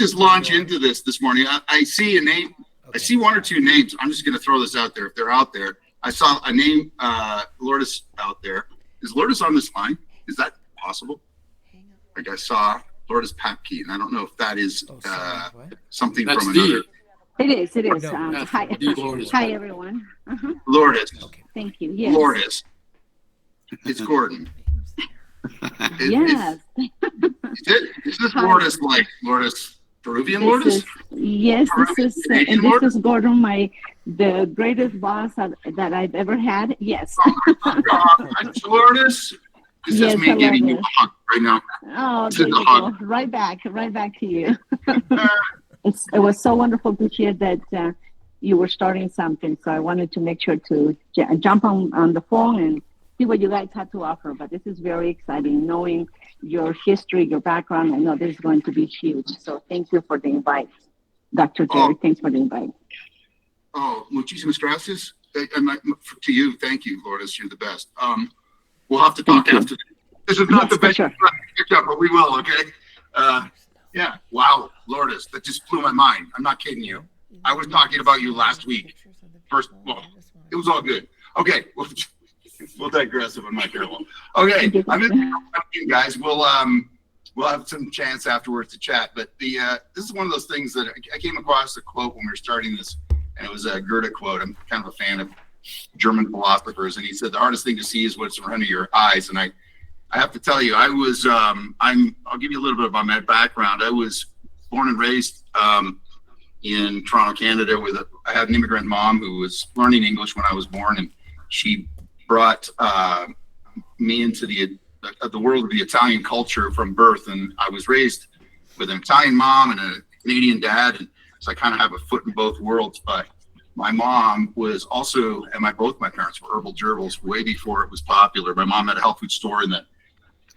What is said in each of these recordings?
just launch into this morning. I see a name. Okay. I see one or two names. I'm just going to throw this out there. If they're out there, I saw a name, Lourdes out there. Is Lourdes on this line? Is that possible? Like I saw Lourdes Papke, and I don't know if that is something That's from another. It is. It is. No, hi, everyone. Lourdes. Okay. Thank you. Yes. Lourdes. It's Gordon. Yes. Is this Lourdes like Lourdes, Peruvian Lourdes? Yes, this is Gordon, the greatest boss that I've ever had. Yes. Lourdes. This is me giving you a hug right now. Oh, there you go. Right back to you. It was so wonderful to hear that you were starting something. So I wanted to make sure to jump on the phone and see what you guys had to offer. But this is very exciting, knowing your history, your background. I know this is going to be huge. So thank you for the invite, Dr. Jerry. Thanks for the invite. Oh, muchísimas gracias. To you, thank you, Lourdes. You're the best. We'll have to talk after. This is not the best pickup, but we will. Okay. Yeah. Wow, Lourdes, that just blew my mind. I'm not kidding you. I was talking about you last week. It was all good. Okay. We'll digress if I'm not careful. Okay. I'm in, guys. We'll have some chance afterwards to chat. But this is one of those things that I came across a quote when we were starting this, and it was a Goethe quote. I'm kind of a fan of German philosophers, and he said the hardest thing to see is what's in front of your eyes. And I have to tell you, I was I'll give you a little bit about my background. I was born and raised in Toronto, Canada. I had an immigrant mom who was learning English when I was born, and she brought me into the world of the Italian culture from birth. And I was raised with an Italian mom and a Canadian dad, and so I kind of have a foot in both worlds. But my mom was also, and both my parents were herbal gerbils way before it was popular. My mom had a health food store in the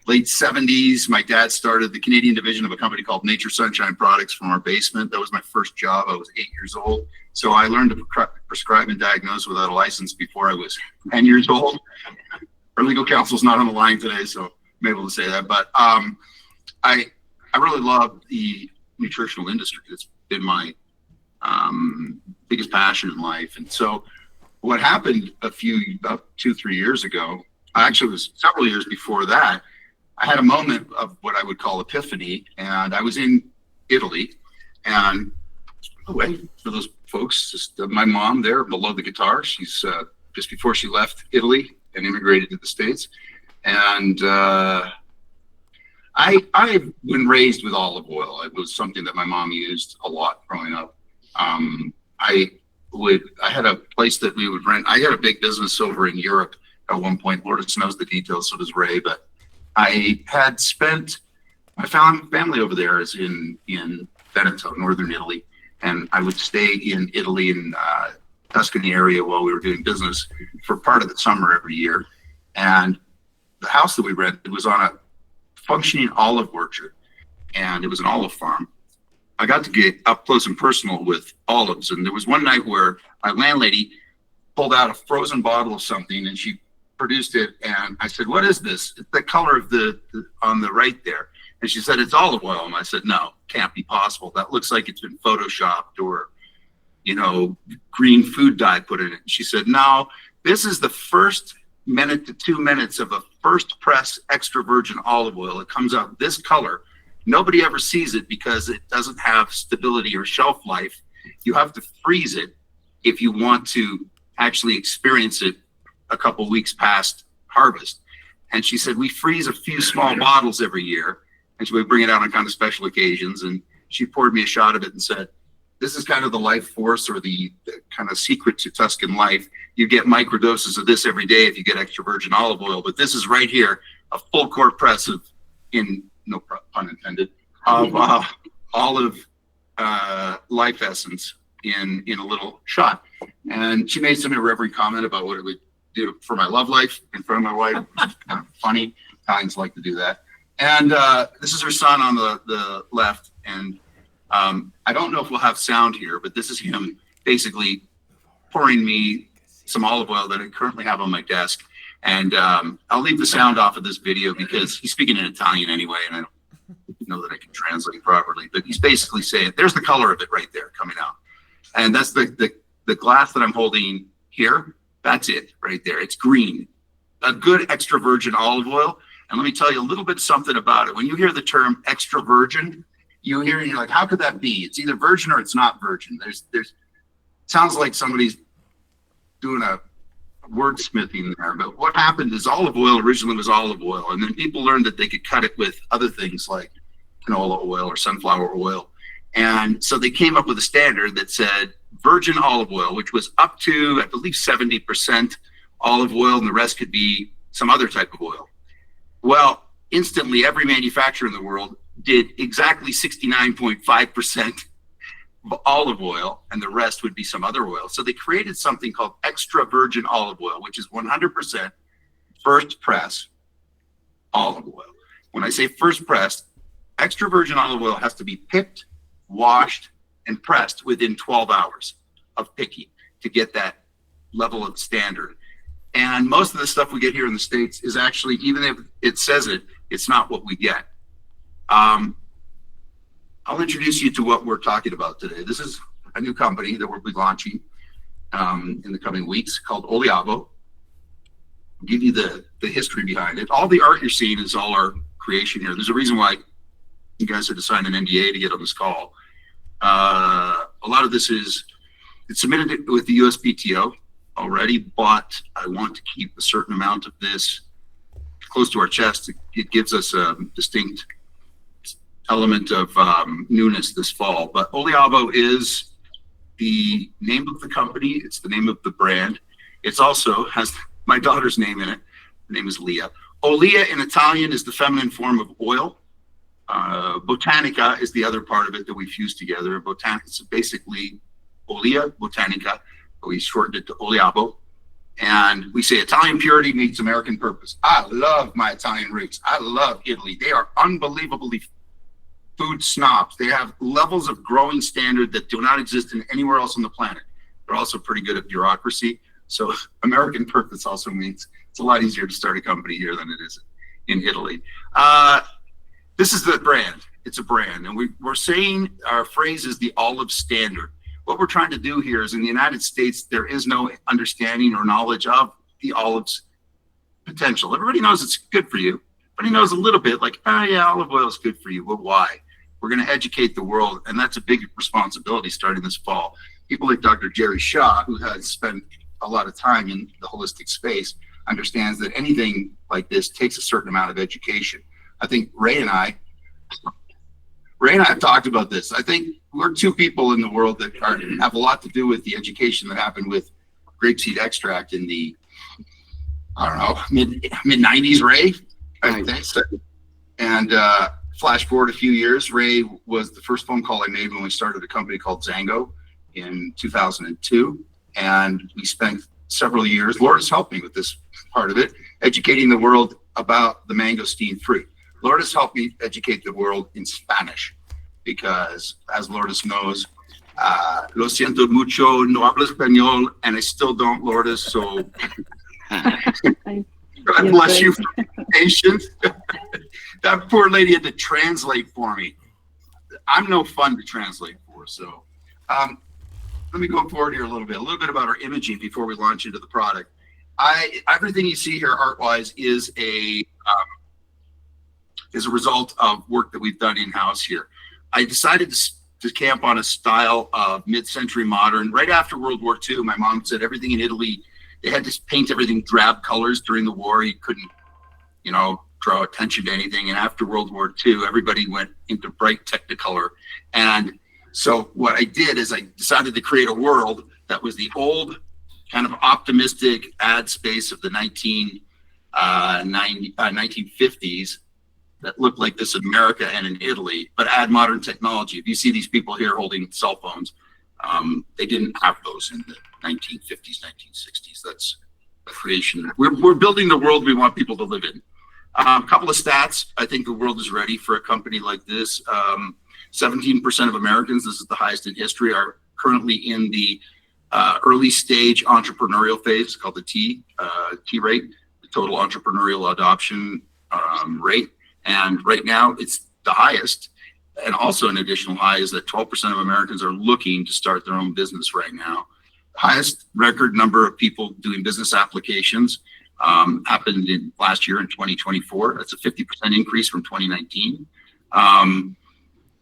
late 70s. My dad started the Canadian division of a company called Nature Sunshine Products from our basement. That was my first job. I was 8 years old. So I learned to prescribe and diagnose without a license before I was 10 years old. Our legal counsel's not on the line today, so I'm able to say that. But I really love the nutritional industry. It's been my biggest passion in life. And so what happened about 2-3 years ago, actually it was several years before that, I had a moment of what I would call epiphany, and I was in Italy. And by the way, for those folks, just my mom there below the guitar, she's just before she left Italy and immigrated to the States. And I've been raised with olive oil. It was something that my mom used a lot growing up. I had a place that we would rent. I had a big business over in Europe at one point. Lourdes knows the details, so does Ray. But I had spent, my family over there is in Veneto, northern Italy, and I would stay in Italy in Tuscany area while we were doing business for part of the summer every year. And the house that we rented was on a functioning olive orchard, and it was an olive farm. I got to get up close and personal with olives, and there was one night where my landlady pulled out a frozen bottle of something, and she produced it, and I said, "What is this?" It's the color of the on the right there. And she said, "It's olive oil." And I said, "No, can't be possible. That looks like it's been photoshopped or, green food dye put in it." And she said, "No, this is the first minute to 2 minutes of a first press extra virgin olive oil. It comes out this color. Nobody ever sees it because it doesn't have stability or shelf life. You have to freeze it if you want to actually experience it a couple weeks past harvest." And she said, "We freeze a few small bottles every year, and so we bring it out on kind of special occasions." And she poured me a shot of it and said, "This is kind of the life force or the kind of secret to Tuscan life. You get microdoses of this every day if you get extra virgin olive oil, but this is right here, a full court press of, in no pun intended, of olive life essence in a little shot." And she made some irreverent comment about what it would do for my love life in front of my wife, which is kind of funny. Italians like to do that. And this is her son on the left. And I don't know if we'll have sound here, but this is him basically pouring me some olive oil that I currently have on my desk. And I'll leave the sound off of this video because he's speaking in Italian anyway, and know that I can translate properly, but he's basically saying, there's the color of it right there coming out. And that's the glass that I'm holding here. That's it right there. It's green, a good extra virgin olive oil. And let me tell you a little bit something about it. When you hear the term extra virgin, you hear and you're like, how could that be? It's either virgin or it's not virgin. There's sounds like somebody's doing a wordsmithing there. But what happened is olive oil originally was olive oil, and then people learned that they could cut it with other things like canola oil or sunflower oil. And so they came up with a standard that said virgin olive oil, which was up to, I believe, 70% olive oil, and the rest could be some other type of oil. Well, instantly, every manufacturer in the world did exactly 69.5% olive oil, and the rest would be some other oil. So they created something called extra virgin olive oil, which is 100% first press olive oil. When I say first pressed, extra virgin olive oil has to be picked, washed, and pressed within 12 hours of picking to get that level of standard. And most of the stuff we get here in the States is actually, even if it says it, it's not what we get. I'll introduce you to what we're talking about today. This is a new company that we'll be launching in the coming weeks called Oliabo. I'll give you the history behind it. All the art you're seeing is all our creation here. There's a reason why you guys had to sign an NDA to get on this call. A lot of this it's submitted with the USPTO already, but I want to keep a certain amount of this close to our chest. It gives us a distinct element of newness this fall. But Oliabo is the name of the company. It's the name of the brand. It's also has my daughter's name in it. Her name is Leah. Olia in Italian is the feminine form of oil. Botanica is the other part of it that we fused together. Botanica is basically Olia Botanica. We shortened it to Oliabo. And we say Italian purity meets American purpose. I love my Italian roots. I love Italy. They are unbelievably food snobs. They have levels of growing standard that do not exist in anywhere else on the planet. They're also pretty good at bureaucracy. So American purpose also means it's a lot easier to start a company here than it is in Italy. This is the brand. It's a brand. And we're saying our phrase is the olive standard. What we're trying to do here is in the United States, there is no understanding or knowledge of the olive's potential. Everybody knows it's good for you. Everybody knows a little bit like, oh yeah, olive oil is good for you. But why? We're going to educate the world. And that's a big responsibility starting this fall. People like Dr. Jerry Shaw, who has spent a lot of time in the holistic space, understands that anything like this takes a certain amount of education. I think Ray and I have talked about this. I think we're two people in the world that have a lot to do with the education that happened with grapeseed extract in the, I don't know, mid 90s, Ray, I think. And flash forward a few years, Ray was the first phone call I made when we started a company called Zango in 2002. And we spent several years, Lourdes helped me with this part of it, educating the world about the mangosteen fruit. Lourdes helped me educate the world in Spanish because, as Lourdes knows, lo siento mucho, no hablo español, and I still don't, Lourdes, so God bless you for your patience. That poor lady had to translate for me. I'm no fun to translate for, so let me go forward here a little bit about our imaging before we launch into the product. Everything you see here art-wise is a result of work that we've done in-house here. I decided to camp on a style of mid-century modern. Right after World War II, my mom said everything in Italy, they had to paint everything drab colors during the war. You couldn't, draw attention to anything. And after World War II, everybody went into bright technicolor. And so what I did is I decided to create a world that was the old kind of optimistic ad space of the 1950s that looked like this in America and in Italy, but add modern technology. If you see these people here holding cell phones, they didn't have those in the 1950s, 1960s. That's a creation. We're building the world we want people to live in. A couple of stats. I think the world is ready for a company like this. 17% of Americans, this is the highest in history, are currently in the early stage entrepreneurial phase, called the T rate, the total entrepreneurial adoption rate. And right now it's the highest, and also an additional high, is that 12% of Americans are looking to start their own business right now. Highest record number of people doing business applications happened in last year in 2024. That's a 50% increase from 2019.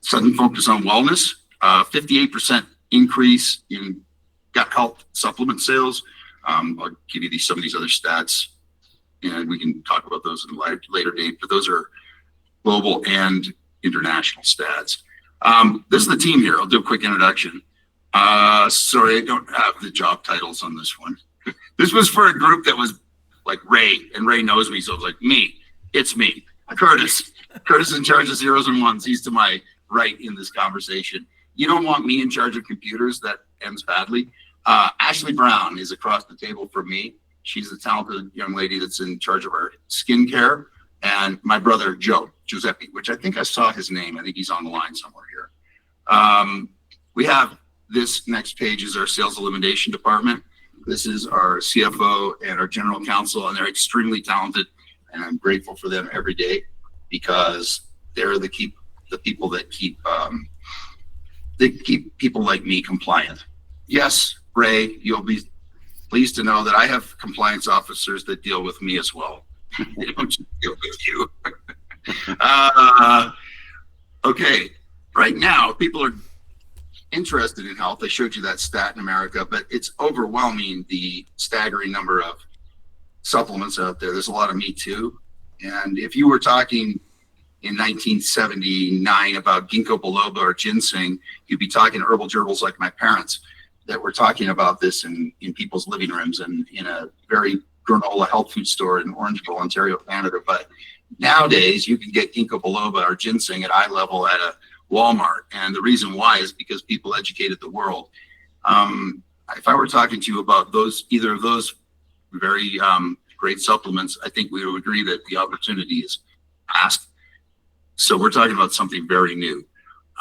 Sudden focus on wellness, 58% increase in gut health supplement sales. I'll give you some of these other stats, and we can talk about those in a later date, but those are global and international stats. This is the team here. I'll do a quick introduction. Sorry, I don't have the job titles on this one. This was for a group that was like Ray, and Ray knows me, so I was like, it's me, Curtis. Curtis is in charge of zeros and ones. He's to my right in this conversation. You don't want me in charge of computers. That ends badly. Ashley Brown is across the table from me. She's the talented young lady that's in charge of our skincare. And my brother, Giuseppe, which I think I saw his name. I think he's on the line somewhere here. We have this next page is our sales elimination department. This is our CFO and our general counsel, and they're extremely talented. And I'm grateful for them every day because they're the people that keep people like me compliant. Yes, Ray, you'll be pleased to know that I have compliance officers that deal with me as well. They don't just deal with you. Okay, right now people are interested in health. I showed you that stat in America, but it's overwhelming, the staggering number of supplements out there. There's a lot of Me Too. And if you were talking in 1979 about ginkgo biloba or ginseng, you'd be talking herbal gerbils like my parents that were talking about this in people's living rooms and in a very granola health food store in Orangeville, Ontario, Canada. But nowadays you can get ginkgo biloba or ginseng at eye level at a Walmart. And the reason why is because people educated the world. If I were talking to you about either of those very great supplements, I think we would agree that the opportunity is past. So we're talking about something very new.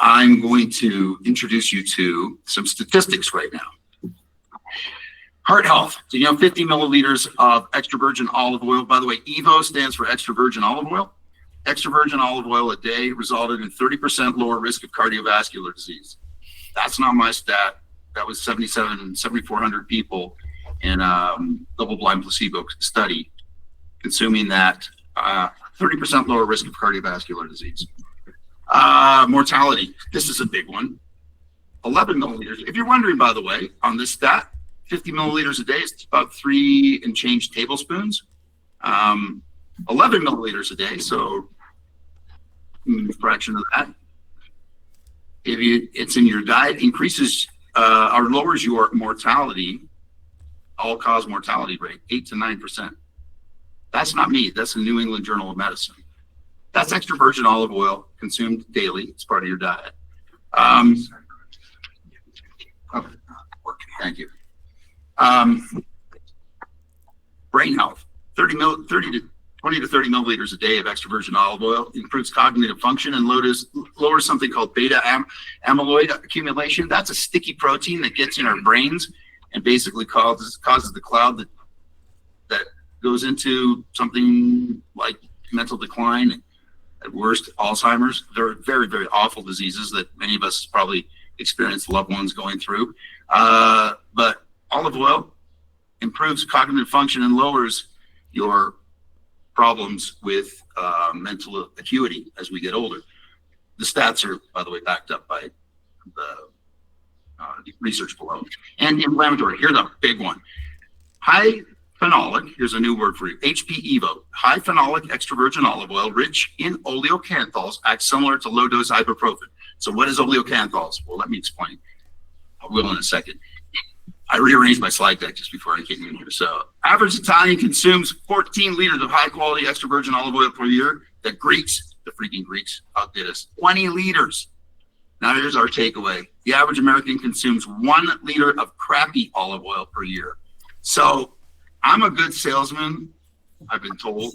I'm going to introduce you to some statistics right now. Heart health. So, 50 milliliters of extra virgin olive oil. By the way, EVO stands for extra virgin olive oil. Extra virgin olive oil a day resulted in 30% lower risk of cardiovascular disease. That's not my stat. That was 7,400 people in a double-blind placebo study consuming that. 30% lower risk of cardiovascular disease. Mortality. This is a big one. 11 milliliters. If you're wondering, by the way, on this stat, 50 milliliters a day is about 3 and change tablespoons. 11 milliliters a day, so a fraction of that. If it's in your diet, increases or lowers your mortality, all-cause mortality rate, 8 to 9%. That's not me. That's the New England Journal of Medicine. That's extra virgin olive oil consumed daily. It's part of your diet. Thank you. Brain health. 20 to 30 milliliters a day of extra virgin olive oil improves cognitive function and lowers something called beta amyloid accumulation. That's a sticky protein that gets in our brains and basically causes the cloud that goes into something like mental decline, at worst Alzheimer's. They're very, very awful diseases that many of us probably experienced loved ones going through. But olive oil improves cognitive function and lowers your problems with mental acuity as we get older. The stats are, by the way, backed up by the research below. And inflammatory, here's a big one. High phenolic, here's a new word for you, HP Evo. High phenolic extra virgin olive oil rich in oleocanthols acts similar to low-dose ibuprofen. So what is oleocanthols? Well, let me explain. I will in a second. I rearranged my slide deck just before I came in here. So average Italian consumes 14 liters of high-quality extra virgin olive oil per year. The freaking Greeks outdid us, 20 liters. Now here's our takeaway. The average American consumes 1 liter of crappy olive oil per year. So I'm a good salesman, I've been told,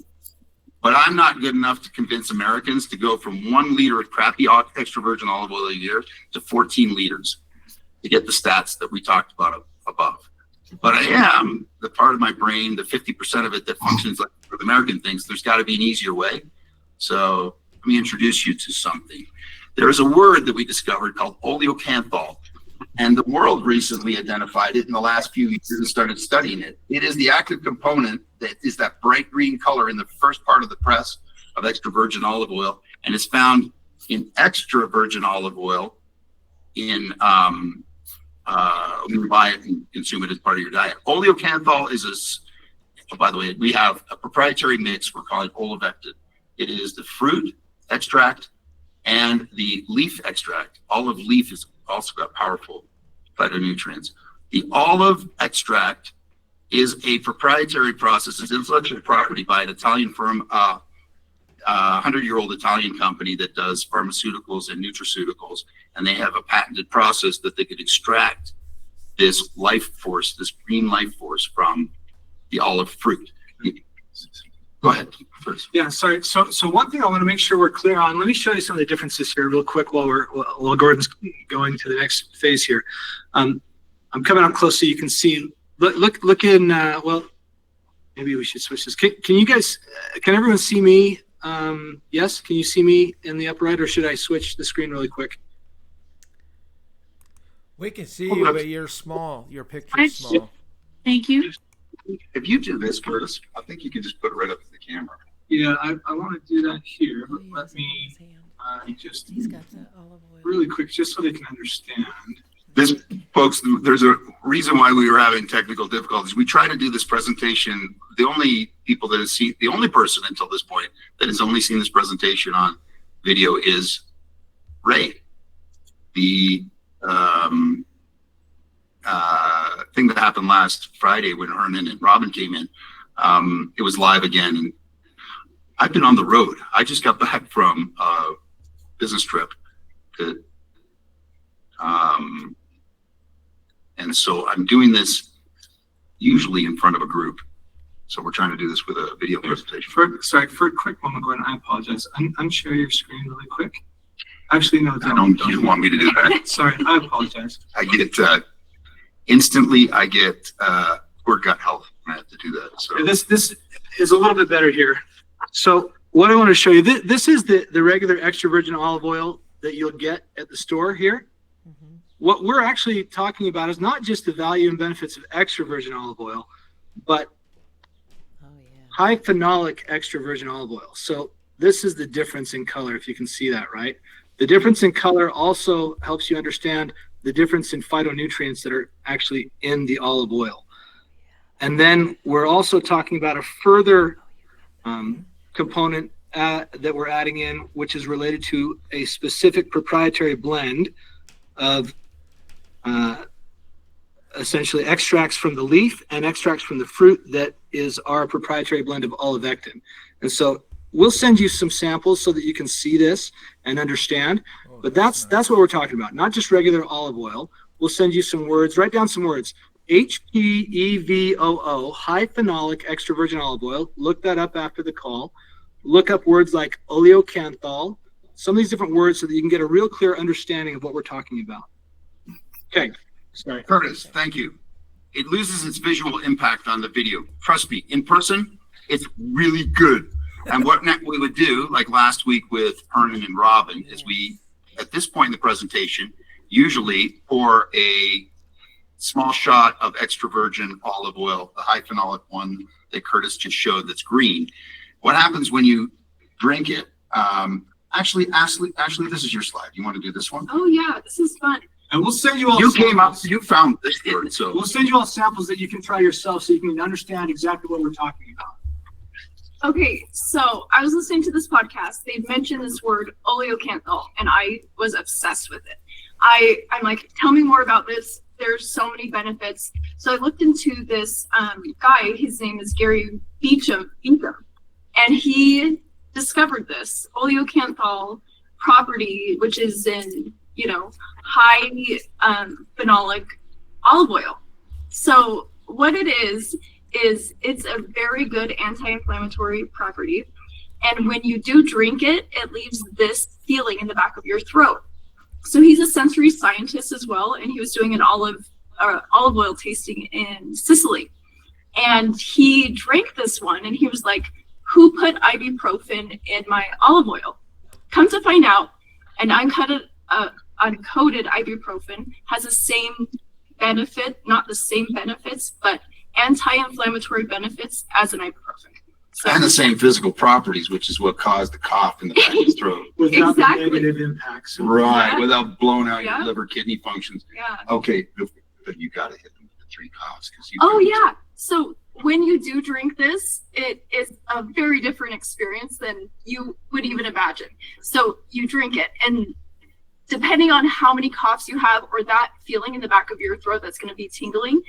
but I'm not good enough to convince Americans to go from 1 liter of crappy extra virgin olive oil a year to 14 liters to get the stats that we talked about above. But I am the part of my brain, the 50% of it that functions like the American thinks there's got to be an easier way. So let me introduce you to something. There's a word that we discovered called oleocanthal, and the world recently identified it in the last few years and started studying it. It is the active component that is that bright green color in the first part of the press of extra virgin olive oil, and it's found in extra virgin olive oil in when you buy it and consume it as part of your diet. Oleocanthal is by the way, we have a proprietary mix we're calling olivectin. It is the fruit extract and the leaf extract. Olive leaf is also got powerful phytonutrients. The olive extract is a proprietary process. It's intellectual property by an Italian firm, 100-year-old Italian company that does pharmaceuticals and nutraceuticals, and they have a patented process that they could extract this life force, this green life force from the olive fruit. Go ahead first. Yeah, sorry. So one thing I want to make sure we're clear on. Let me show you some of the differences here real quick while Gordon's going to the next phase here. I'm coming up close so you can see. Look in. Well, maybe we should switch this. Can you guys? Can everyone see me? Yes. Can you see me in the upper right, or should I switch the screen really quick? We can see you, but you're small. Your picture's small. Thank you. If you do this, Curtis, I think you can just put it right up to the camera. Yeah, I want to do that here, but let me just really quick, just so they can understand. This, folks, there's a reason why we were having technical difficulties. We try to do this presentation. The only people that have seen, the only person until this point that has only seen this presentation on video is Ray. The thing that happened last Friday when Hernan and Robin came in, it was live again. And I've been on the road. I just got back from a business trip to, and so I'm doing this usually in front of a group. So we're trying to do this with a video presentation. For a quick moment, Gordon, I apologize. Unshare your screen really quick. Actually, no, you want me to do that? Sorry, I apologize. I get instantly. I get poor gut health when I have to do that. So this is a little bit better here. So what I want to show you, this is the regular extra virgin olive oil that you'll get at the store here. Mm-hmm. What we're actually talking about is not just the value and benefits of extra virgin olive oil, but high phenolic extra virgin olive oil. So this is the difference in color, if you can see that, right? The difference in color also helps you understand the difference in phytonutrients that are actually in the olive oil. And then we're also talking about a further component that we're adding in, which is related to a specific proprietary blend of essentially extracts from the leaf and extracts from the fruit that is our proprietary blend of olivectin. And so we'll send you some samples so that you can see this and understand. But that's what we're talking about, not just regular olive oil. We'll send you some words. Write down some words. HPEVOO, high phenolic extra virgin olive oil. Look that up after the call. Look up words like oleocanthal, some of these different words so that you can get a real clear understanding of what we're talking about. Okay. Sorry. Curtis, thank you. It loses its visual impact on the video. Trust me, in person, it's really good. And what we would do, like last week with Hernan and Robin, is we, at this point in the presentation, usually pour a small shot of extra virgin olive oil, the high phenolic one that Curtis just showed that's green. What happens when you drink it? Actually, Ashley, this is your slide. You want to do this one? Oh yeah, this is fun. And we'll send you all. You came up, you found this word, so we'll send you all samples that you can try yourself, so you can understand exactly what we're talking about. Okay, so I was listening to this podcast. They mentioned this word oleocanthal, and I was obsessed with it. I'm like, tell me more about this. There's so many benefits. So I looked into this guy. His name is Gary Beecham, and he discovered this oleocanthal property, which is in high phenolic olive oil. So what it is it's a very good anti-inflammatory property, and when you do drink it, it leaves this feeling in the back of your throat. So he's a sensory scientist as well, and he was doing an olive oil tasting in Sicily, and he drank this one, and he was like, who put ibuprofen in my olive oil? come to find out, an uncoated ibuprofen has the same benefit, not the same benefits, but anti-inflammatory benefits as an ibuprofen. So, And the same physical properties, which is what caused the cough in the back of his throat. Without Exactly. the negative impacts. Right, Yeah. without blowing out Yeah. your liver, kidney functions. yeah. Okay, but you got to hit them with the 3 coughs. Oh yeah. So when you do drink this, it is a very different experience than you would even imagine. So you drink it, and depending on how many coughs you have or that feeling in the back of your throat that's going to be tingling,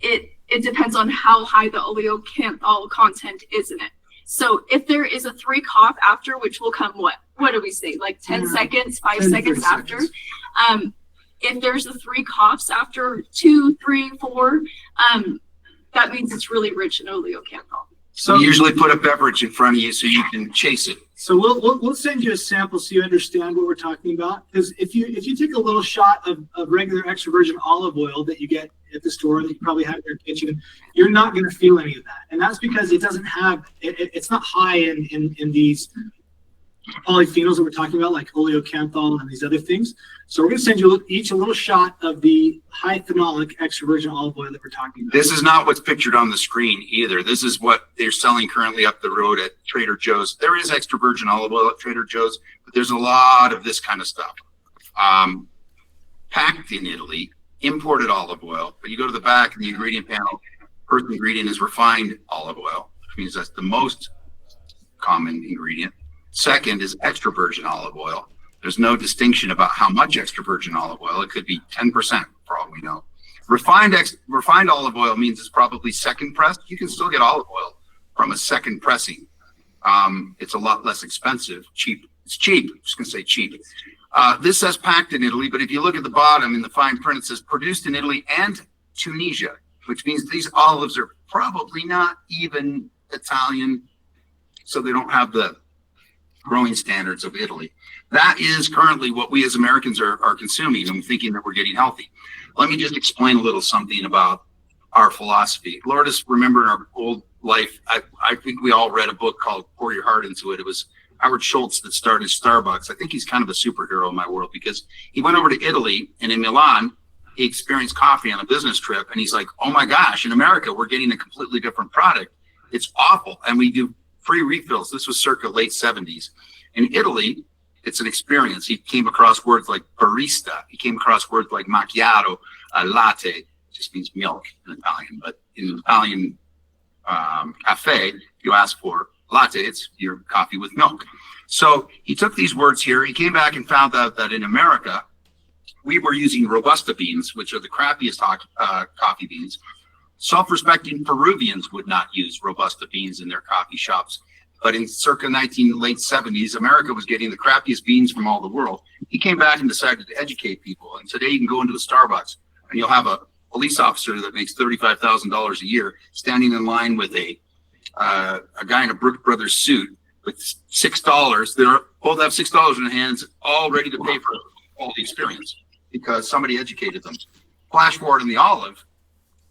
it depends on how high the oleocanthal content is in it. So if there is a 3 cough after, which will come what do we say, like 10 seconds, 5 10 to seconds 30 after, seconds. if there's a 3 coughs after 2, 3, 4, that means it's really rich in oleocanthal. So we usually put a beverage in front of you so you can chase it. So we'll send you a sample so you understand what we're talking about. Because if you take a little shot of regular extra virgin olive oil that you get at the store that you probably have in your kitchen, you're not going to feel any of that, and that's because it doesn't have it's not high in these polyphenols that we're talking about, like oleocanthal and these other things. So we're going to send you each a little shot of the high phenolic extra virgin olive oil that we're talking about. This is not what's pictured on the screen either. This is what they're selling currently up the road at Trader Joe's. There is extra virgin olive oil at Trader Joe's, but there's a lot of this kind of stuff. Packed in Italy, imported olive oil, but you go to the back in the ingredient panel, first ingredient is refined olive oil, which means that's the most common ingredient. Second is extra virgin olive oil. There's no distinction about how much extra virgin olive oil. It could be 10% for all we know. Refined olive oil means it's probably second pressed. You can still get olive oil from a second pressing. It's a lot less expensive, cheap. It's cheap. I'm just gonna say cheap. This says packed in Italy, but if you look at the bottom in the fine print, it says produced in Italy and Tunisia, which means these olives are probably not even Italian, so they don't have the growing standards of Italy. That is currently what we as Americans are consuming, and thinking that we're getting healthy. Let me just explain a little something about our philosophy. Lourdes, remember in our old life, I think we all read a book called Pour Your Heart Into It. It was Howard Schultz that started Starbucks. I think he's kind of a superhero in my world because he went over to Italy, and in Milan, he experienced coffee on a business trip, and he's like, oh my gosh, in America, we're getting a completely different product. It's awful. And we do free refills. This was circa late 70s. In Italy, it's an experience. He came across words like barista. He came across words like macchiato, latte, just means milk in Italian. But in Italian cafe, you ask for latte, it's your coffee with milk. So he took these words here. He came back and found out that in America, we were using Robusta beans, which are the crappiest coffee beans. Self-respecting Peruvians would not use Robusta beans in their coffee shops. But in circa late 70s, America was getting the crappiest beans from all the world. He came back and decided to educate people. And today you can go into a Starbucks and you'll have a police officer that makes $35,000 a year standing in line with a guy in a Brooks Brothers suit with $6. They both have $6 in their hands, all ready to pay for all the experience because somebody educated them. Flash forward in the olive,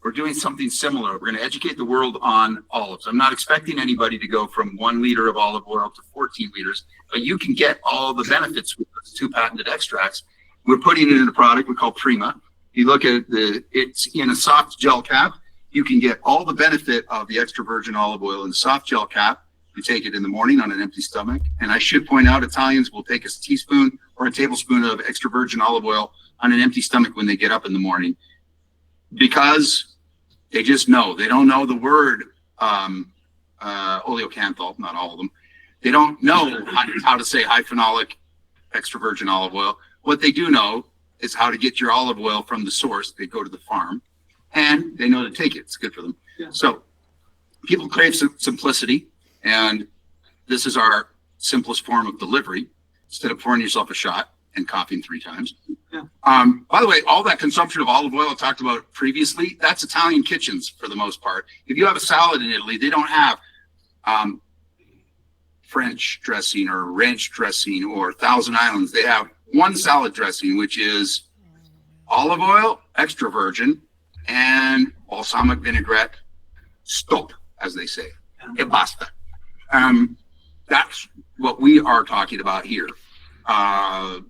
we're doing something similar. We're going to educate the world on olives. I'm not expecting anybody to go from 1 liter of olive oil to 14 liters, but you can get all the benefits with those 2 patented extracts. We're putting it in a product we call Prima. You look at it's in a soft gel cap. You can get all the benefit of the extra virgin olive oil in the soft gel cap. You take it in the morning on an empty stomach. And I should point out, Italians will take a teaspoon or a tablespoon of extra virgin olive oil on an empty stomach when they get up in the morning, because they just know. They don't know the word oleocanthal, not all of them. They don't know how to say high phenolic extra virgin olive oil. What they do know is how to get your olive oil from the source. They go to the farm, and they know to take it. It's good for them. Yeah. So people crave simplicity, and this is our simplest form of delivery. Instead of pouring yourself a shot and coughing 3 times. Yeah. By the way, all that consumption of olive oil I talked about previously, that's Italian kitchens for the most part. If you have a salad in Italy, they don't have French dressing or ranch dressing or Thousand Islands. They have one salad dressing, which is olive oil, extra virgin, and balsamic vinaigrette. Stop, as they say. E basta. that's what we are talking about here. But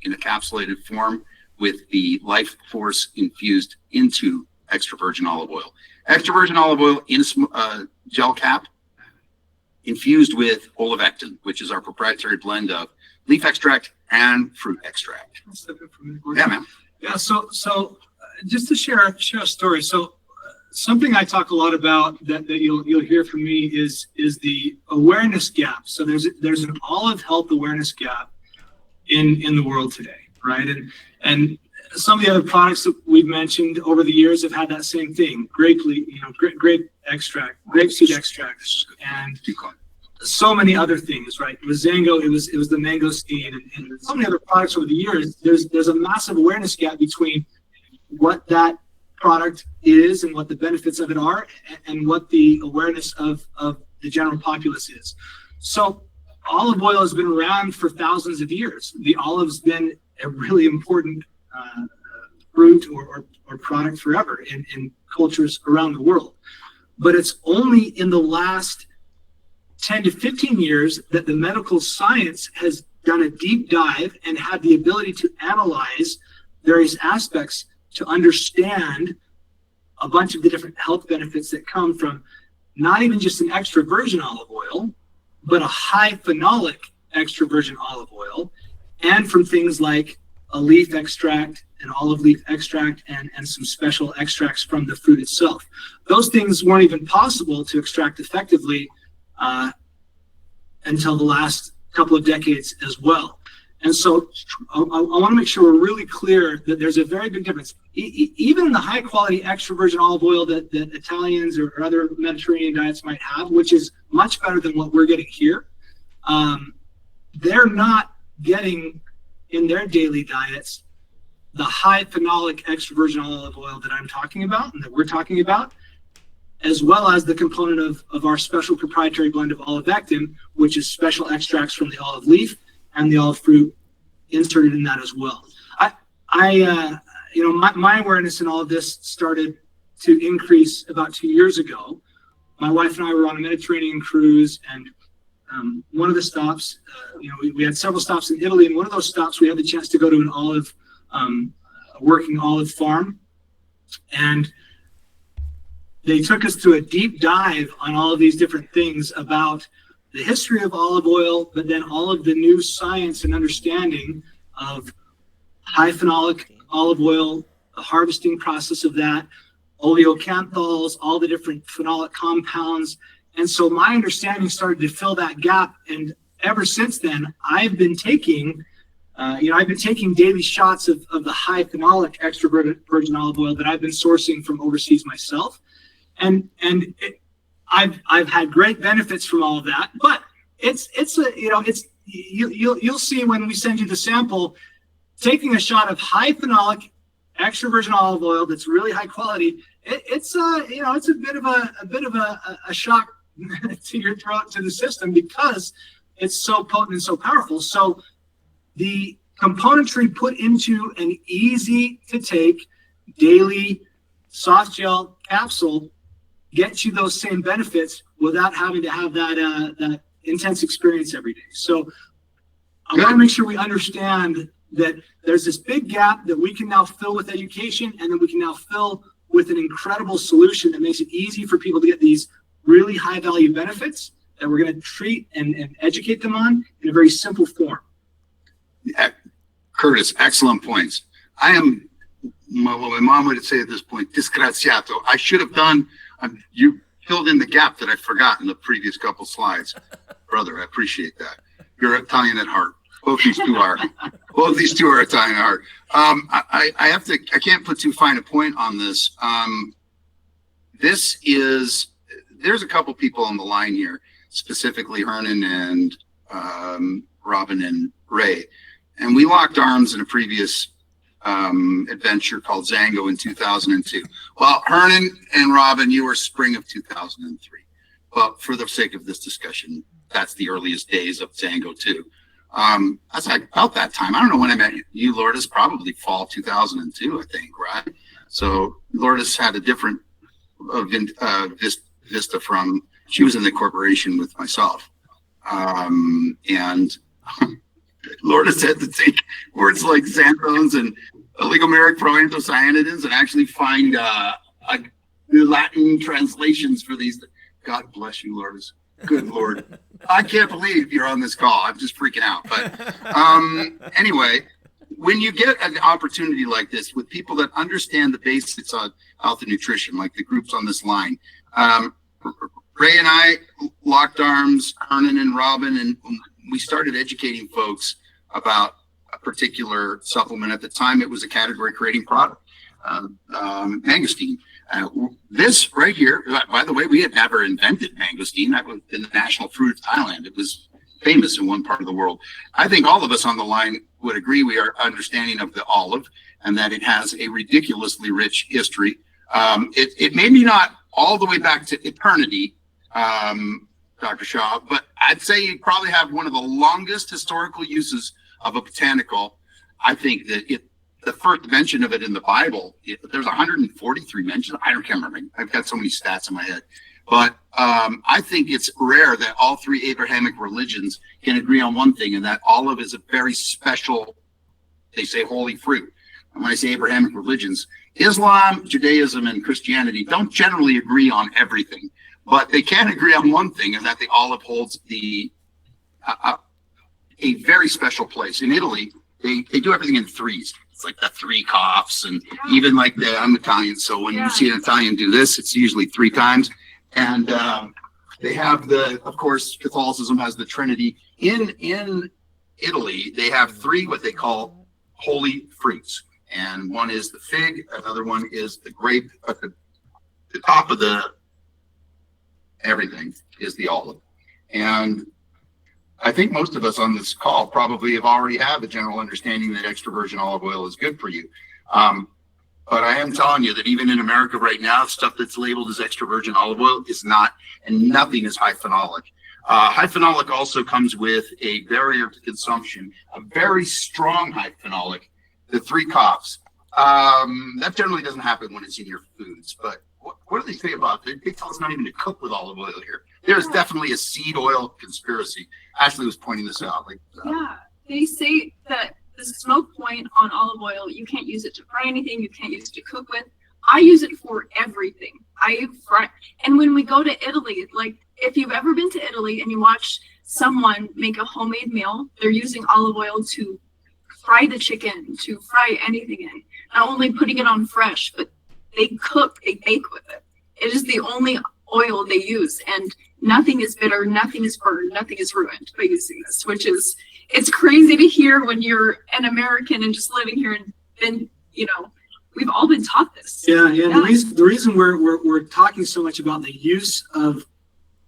in a capsulated form with the life force infused into extra virgin olive oil. Extra virgin olive oil in a gel cap infused with olivectin, which is our proprietary blend of leaf extract and fruit extract. Yeah, man. Yeah. So just to share a story. So something I talk a lot about that you'll hear from me is the awareness gap. So there's an olive health awareness gap in the world today, right? And some of the other products that we've mentioned over the years have had that same thing: grape extract, grapeseed extract, and so many other things, right? With Zango, it was the mangosteen, and so many other products over the years. There's a massive awareness gap between what that product is and what the benefits of it are, and what the awareness of the general populace is. So olive oil has been around for thousands of years. The olive's been a really important fruit or product forever in cultures around the world. But it's only in the last 10 to 15 years that the medical science has done a deep dive and had the ability to analyze various aspects to understand a bunch of the different health benefits that come from not even just an extra virgin olive oil, but a high phenolic extra virgin olive oil, and from things like a leaf extract, an olive leaf extract, and some special extracts from the fruit itself. Those things weren't even possible to extract effectively until the last couple of decades as well. And so I want to make sure we're really clear that there's a very big difference. Even the high quality extra virgin olive oil that Italians or other Mediterranean diets might have, which is much better than what we're getting here, they're not getting in their daily diets the high phenolic extra virgin olive oil that I'm talking about and that we're talking about, as well as the component of our special proprietary blend of olivectin, which is special extracts from the olive leaf and the olive fruit inserted in that as well. My awareness in all of this started to increase about 2 years ago. My wife and I were on a Mediterranean cruise, and one of the stops, we had several stops in Italy, and one of those stops we had the chance to go to an working olive farm, and they took us through a deep dive on all of these different things about the history of olive oil, but then all of the new science and understanding of high phenolic olive oil, the harvesting process of that, oleocanthols, all the different phenolic compounds. And so my understanding started to fill that gap. And ever since then, I've been taking daily shots of the high phenolic extra virgin olive oil that I've been sourcing from overseas myself. And I've had great benefits from all of that, but you'll see when we send you the sample, taking a shot of high phenolic extra virgin olive oil that's really high quality. It's a bit of a shock to your throat, to the system, because it's so potent and so powerful. So the componentry put into an easy to take daily soft gel capsule gets you those same benefits without having to have that intense experience every day. So I want to make sure we understand that there's this big gap that we can now fill with education, and then we can now fill with an incredible solution that makes it easy for people to get these really high value benefits that we're going to treat and educate them on in a very simple form. Curtis, excellent points. I am, what my mom would say at this point, disgraziato. I should have done, you filled in the gap that I forgot in the previous couple slides. Brother, I appreciate that. You're Italian at heart. Both these two are. Both these two are Italian at heart. I can't put too fine a point on this. There's a couple people on the line here, specifically Hernan and Robin and Ray. And we locked arms in a previous adventure called Zango in 2002. Well, Hernan and Robin, you were spring of 2003. But for the sake of this discussion, that's the earliest days of Zango too. That's like about that time. I don't know when I met you, Lourdes, probably fall 2002, I think, right? So Lourdes had a different vista from she was in the corporation with myself. And Lord has had to take words like xanthones and oligomeric proanthocyanidins and actually find Latin translations for these. God bless you, Lourdes. Good Lord. I can't believe you're on this call. I'm just freaking out. But anyway, when you get an opportunity like this with people that understand the basics on health and nutrition, like the groups on this line, Ray and I locked arms, Hernan and Robin, and we started educating folks about a particular supplement. At the time, it was a category-creating product, mangosteen. This right here, by the way, we had never invented mangosteen. That was the national fruit of Thailand. It was famous in one part of the world. I think all of us on the line would agree we are understanding of the olive and that it has a ridiculously rich history. It may be not all the way back to eternity, Dr. Shaw, but I'd say you probably have one of the longest historical uses of a botanical. I think that the first mention of it in the Bible, there's 143 mentions. I can't remember. I've got so many stats in my head. But I think it's rare that all three Abrahamic religions can agree on one thing, and that olive is a very special, they say, holy fruit. And when I say Abrahamic religions, Islam, Judaism, and Christianity don't generally agree on everything. But they can agree on one thing, and that the olive holds a very special place. In Italy, they do everything in threes. It's like the three coughs, and even like I'm Italian, so when you see an Italian do this, it's usually 3 times. And they have of course, Catholicism has the Trinity. In Italy, they have 3 what they call holy fruits. And one is the fig, another one is the grape, but the top of everything is the olive. And I think most of us on this call probably already have a general understanding that extra virgin olive oil is good for you. But I am telling you that even in America right now, stuff that's labeled as extra virgin olive oil is not, and nothing is high phenolic. High phenolic also comes with a barrier to consumption, a very strong high phenolic, the 3 coughs. That generally doesn't happen when it's in your foods, but what do they say about it? They tell us not even to cook with olive oil here. There's definitely a seed oil conspiracy. Ashley was pointing this out. They say that the smoke point on olive oil, you can't use it to fry anything, you can't use it to cook with. I use it for everything. I fry, and when we go to Italy, like if you've ever been to Italy and you watch someone make a homemade meal, they're using olive oil to fry the chicken, to fry anything in. Not only putting it on fresh, but they cook, they bake with it. It is the only oil they use, and nothing is bitter, nothing is burned, nothing is ruined by using this, which is, it's crazy to hear when you're an American and just living here, and then, we've all been taught this. Yeah. The reason we're talking so much about the use of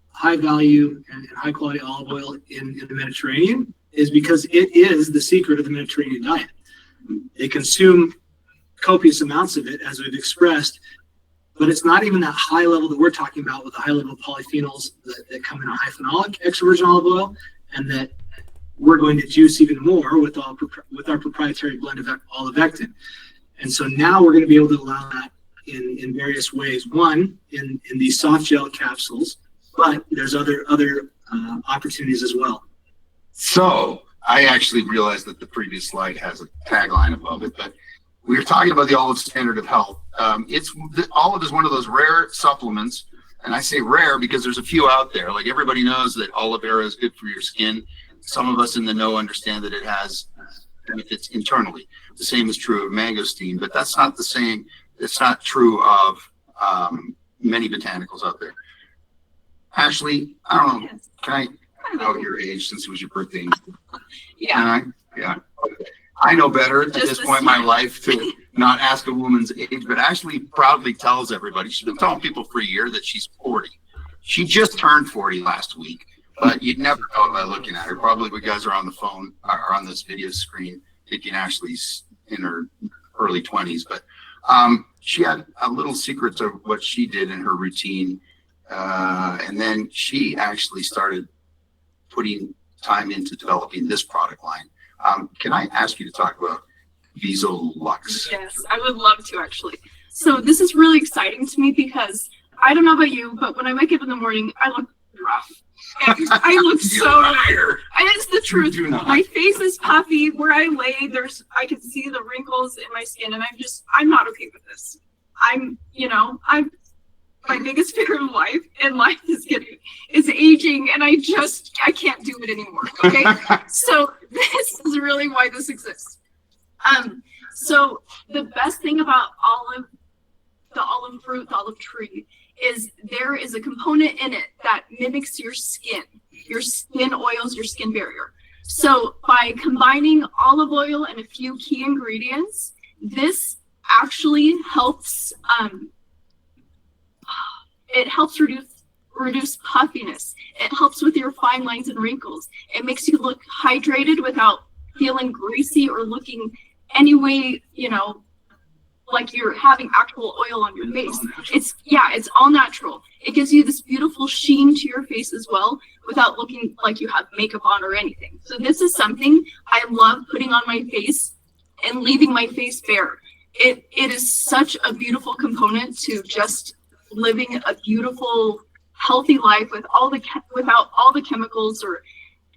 high value and high quality olive oil in the Mediterranean is because it is the secret of the Mediterranean diet. They consume copious amounts of it, as we've expressed, but it's not even that high level that we're talking about with the high level of polyphenols that come in a high phenolic extra virgin olive oil, and that we're going to juice even more with our proprietary blend of olivectin. And so now we're going to be able to allow that in various ways. One, in these soft gel capsules, but there's other opportunities as well. So I actually realized that the previous slide has a tagline above it, but we were talking about the olive standard of health. Olive is one of those rare supplements, and I say rare because there's a few out there. Like everybody knows that aloe vera is good for your skin. Some of us in the know understand that it has benefits internally. The same is true of mangosteen, but that's not the same. It's not true of many botanicals out there. Ashley, I don't know. Can I know your age since it was your birthday? Yeah. Yeah. Okay. I know better at this point in my life to not ask a woman's age, but Ashley proudly tells everybody, she's been telling people for a year that she's 40. She just turned 40 last week, but you'd never know by looking at her. Probably you guys are on the phone or on this video screen thinking Ashley's in her early 20s, but she had a little secret to what she did in her routine. And then she actually started putting time into developing this product line. Can I ask you to talk about Visolux? Yes, I would love to actually. So this is really exciting to me because I don't know about you, but when I wake up in the morning, I look rough. And I look so liar. And it's the truth. do not. My face is puffy. Where I lay, I can see the wrinkles in my skin, and I'm not okay with this. I'm my biggest fear of life, and life is aging, and I can't do it anymore. Okay, so this is really why this exists. So the best thing about the olive fruit, the olive tree, is there is a component in it that mimics your skin oils, your skin barrier. So by combining olive oil and a few key ingredients, this actually helps. It helps reduce puffiness. It helps with your fine lines and wrinkles. It makes you look hydrated without feeling greasy or looking any way, like you're having actual oil on your face. It's all natural. It gives you this beautiful sheen to your face as well without looking like you have makeup on or anything. So this is something I love putting on my face and leaving my face bare. It is such a beautiful component to just living a beautiful, healthy life without all the chemicals or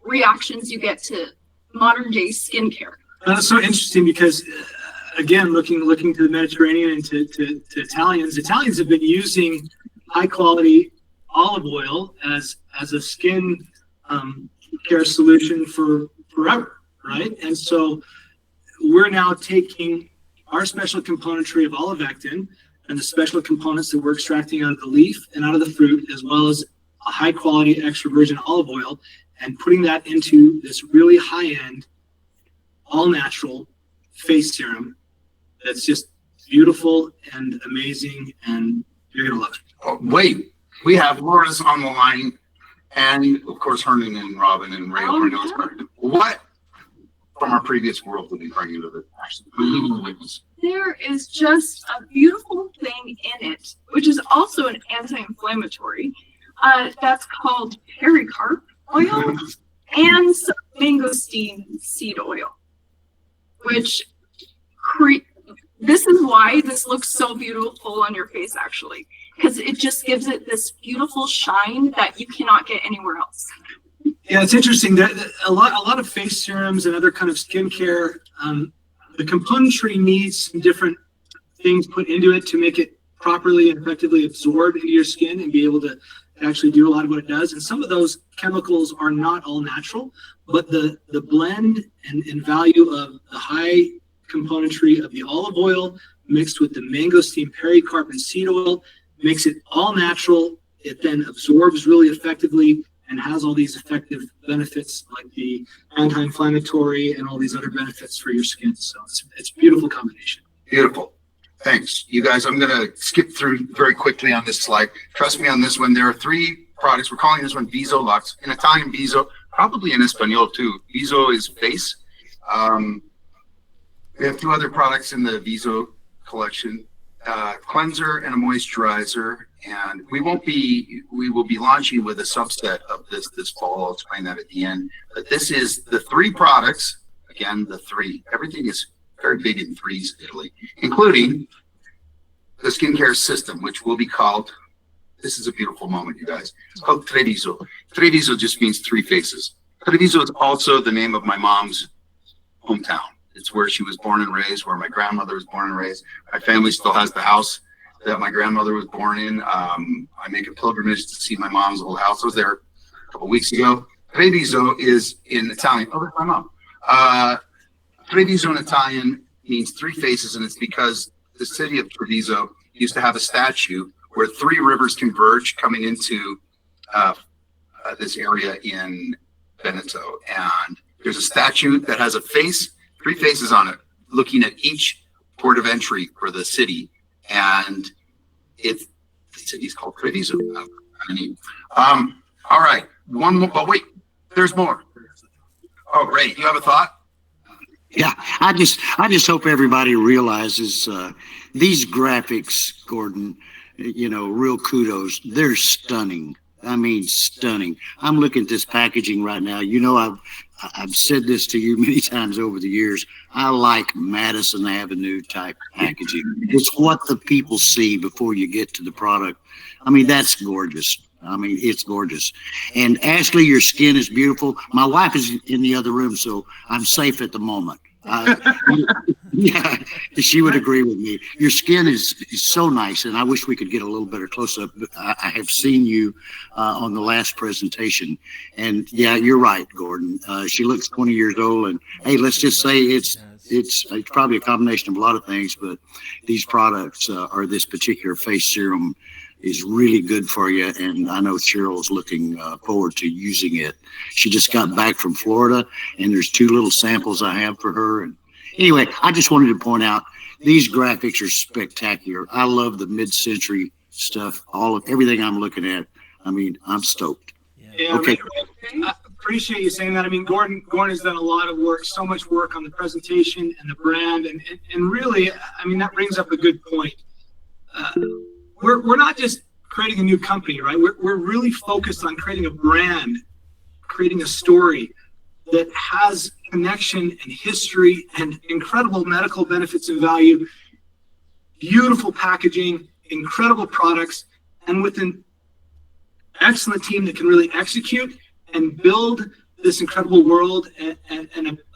reactions you get to modern day skincare. That's so interesting because, again, looking to the Mediterranean and to Italians have been using high quality olive oil as a skin care solution for forever, right? And so we're now taking our special componentry of olivectin and the special components that we're extracting out of the leaf and out of the fruit, as well as a high quality extra virgin olive oil, and putting that into this really high end, all natural face serum that's just beautiful and amazing, and you're gonna love it. Oh, wait, we have Laura's on the line, and of course Hernan and Robin and Ray already know what from our previous world did we bring you to the witness? There is just a beautiful thing in it, which is also an anti-inflammatory. That's called pericarp oil and some mangosteen seed oil, which this is why this looks so beautiful on your face, actually, because it just gives it this beautiful shine that you cannot get anywhere else. Yeah, it's interesting that a lot of face serums and other kind of skincare, the componentry needs some different things put into it to make it properly and effectively absorb into your skin and be able to actually do a lot of what it does. And some of those chemicals are not all natural, but the blend and value of the high componentry of the olive oil mixed with the mangosteen, pericarp, and seed oil makes it all natural. It then absorbs really effectively and has all these effective benefits like the anti-inflammatory and all these other benefits for your skin. So it's a beautiful combination. Beautiful. Thanks. You guys, I'm going to skip through very quickly on this slide. Trust me on this one. There are 3 products. We're calling this one Viso Lux. In Italian, Viso, probably in Espanol too. Viso is face. We have 2 other products in the Viso collection, cleanser and a moisturizer. And we will be launching with a subset of this fall. I'll explain that at the end. But this is the 3 products. Again, the 3. Everything is very big in 3s, Italy, including the skincare system, which will be called, this is a beautiful moment, you guys. It's called Treviso. Treviso just means 3 faces. Treviso is also the name of my mom's hometown. It's where she was born and raised, where my grandmother was born and raised. My family still has the house that my grandmother was born in. I make a pilgrimage to see my mom's old house. I was there a couple weeks ago. Treviso is in Italian. Oh, that's my mom. Treviso in Italian means 3 faces, and it's because the city of Treviso used to have a statue where 3 rivers converge coming into this area in Veneto. And there's a statue that has a face, 3 faces on it, looking at each port of entry for the city. And the city's called Treviso. All right, one more. But wait, there's more. Oh, Ray, you have a thought? Yeah, I just hope everybody realizes these graphics, Gordon, real kudos. They're stunning. I mean, stunning. I'm looking at this packaging right now. You know, I've said this to you many times over the years. I like Madison Avenue type packaging. It's what the people see before you get to the product. I mean, that's gorgeous. I mean, it's gorgeous. And Ashley, your skin is beautiful. My wife is in the other room, so I'm safe at the moment. Yeah, she would agree with me. Your skin is so nice, and I wish we could get a little better close up. I have seen you on the last presentation, and yeah, you're right, Gordon. She looks 20 years old, and hey, let's just say it's probably a combination of a lot of things, but these products or this particular face serum is really good for you, and I know Cheryl's looking forward to using it. She just got back from Florida, and there's 2 little samples I have for her. And anyway, I just wanted to point out these graphics are spectacular. I love the mid-century stuff, everything I'm looking at. I mean, I'm stoked. Yeah, Okay. I appreciate you saying that. I mean, Gordon has done a lot of work, so much work on the presentation and the brand, and really, I mean, that brings up a good point. We're not just creating a new company, right? We're really focused on creating a brand, creating a story that has connection and history and incredible medical benefits and value, beautiful packaging, incredible products, and with an excellent team that can really execute and build this incredible world and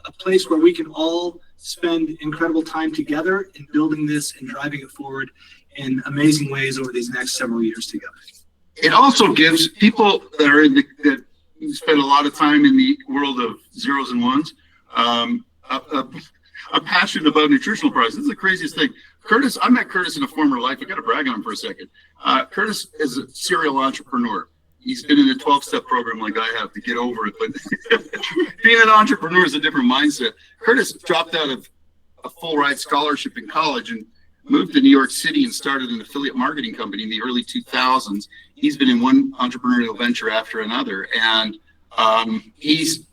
a place where we can all spend incredible time together in building this and driving it forward in amazing ways over these next several years together. It also gives people that are that spend a lot of time in the world of zeros and ones, a passion about nutritional products. This is the craziest thing. Curtis, I met Curtis in a former life. I got to brag on him for a second. Curtis is a serial entrepreneur. He's been in a 12-step program like I have to get over it, but being an entrepreneur is a different mindset. Curtis dropped out of a full ride scholarship in college and moved to New York City and started an affiliate marketing company in the early 2000s. He's been in one entrepreneurial venture after another, and he's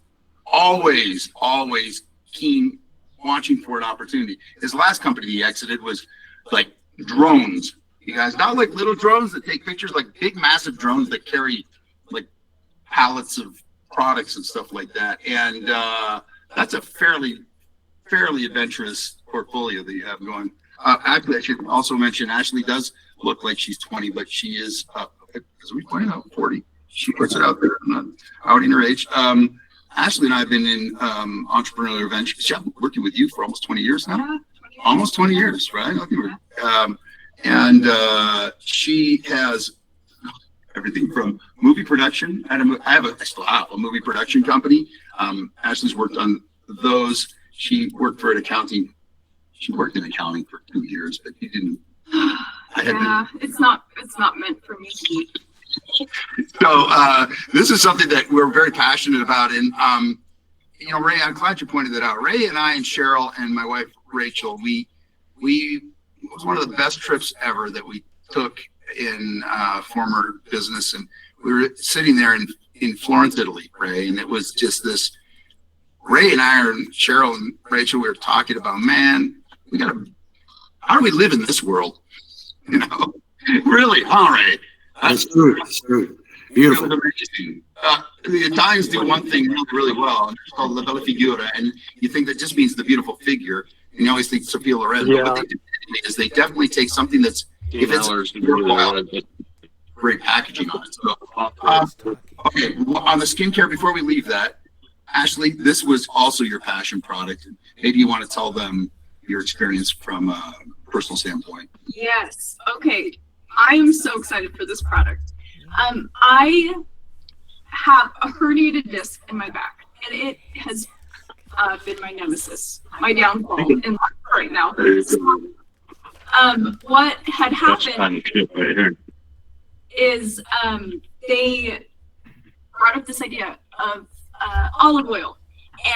always keen, watching for an opportunity. His last company he exited was like drones. You guys, not like little drones that take pictures, like big, massive drones that carry like pallets of products and stuff like that. And that's a fairly adventurous portfolio that you have going. Actually, I should also mention Ashley does look like she's 20, but she is, as we pointed out, 40. She puts it out there. I'm not outing her age. Ashley and I have been in entrepreneurial ventures. She's been working with you for almost 20 years now. Yeah, Almost 20 years, right? And she has everything from movie production. I still have a movie production company. Ashley's worked on those. She worked for an accounting. She worked in accounting for 2 years, but you didn't. It's not meant for me. So this is something that we're very passionate about. And, you know, Ray, I'm glad you pointed that out. Ray and I and Cheryl and my wife, Rachel, it was one of the best trips ever that we took in former business. And we were sitting there in Florence, Italy, Ray, and it was just this. Ray and I and Cheryl and Rachel, we were talking about, man, how do we live in this world? You know, really, all right. That's true. That's true. Beautiful. The Italians do one thing really well, and it's called la bella figura, and you think that just means the beautiful figure, and you always think Sophia Loren. Yeah. But what they do is they definitely take something that's, if it's worthwhile, great packaging on it. So, okay, on the skincare, before we leave that, Ashley, this was also your passion product. Maybe you want to tell them your experience from a personal standpoint. Yes. Okay. I am so excited for this product. I have a herniated disc in my back, and it has been my nemesis, my downfall in life right now. So, what had happened is they brought up this idea of olive oil,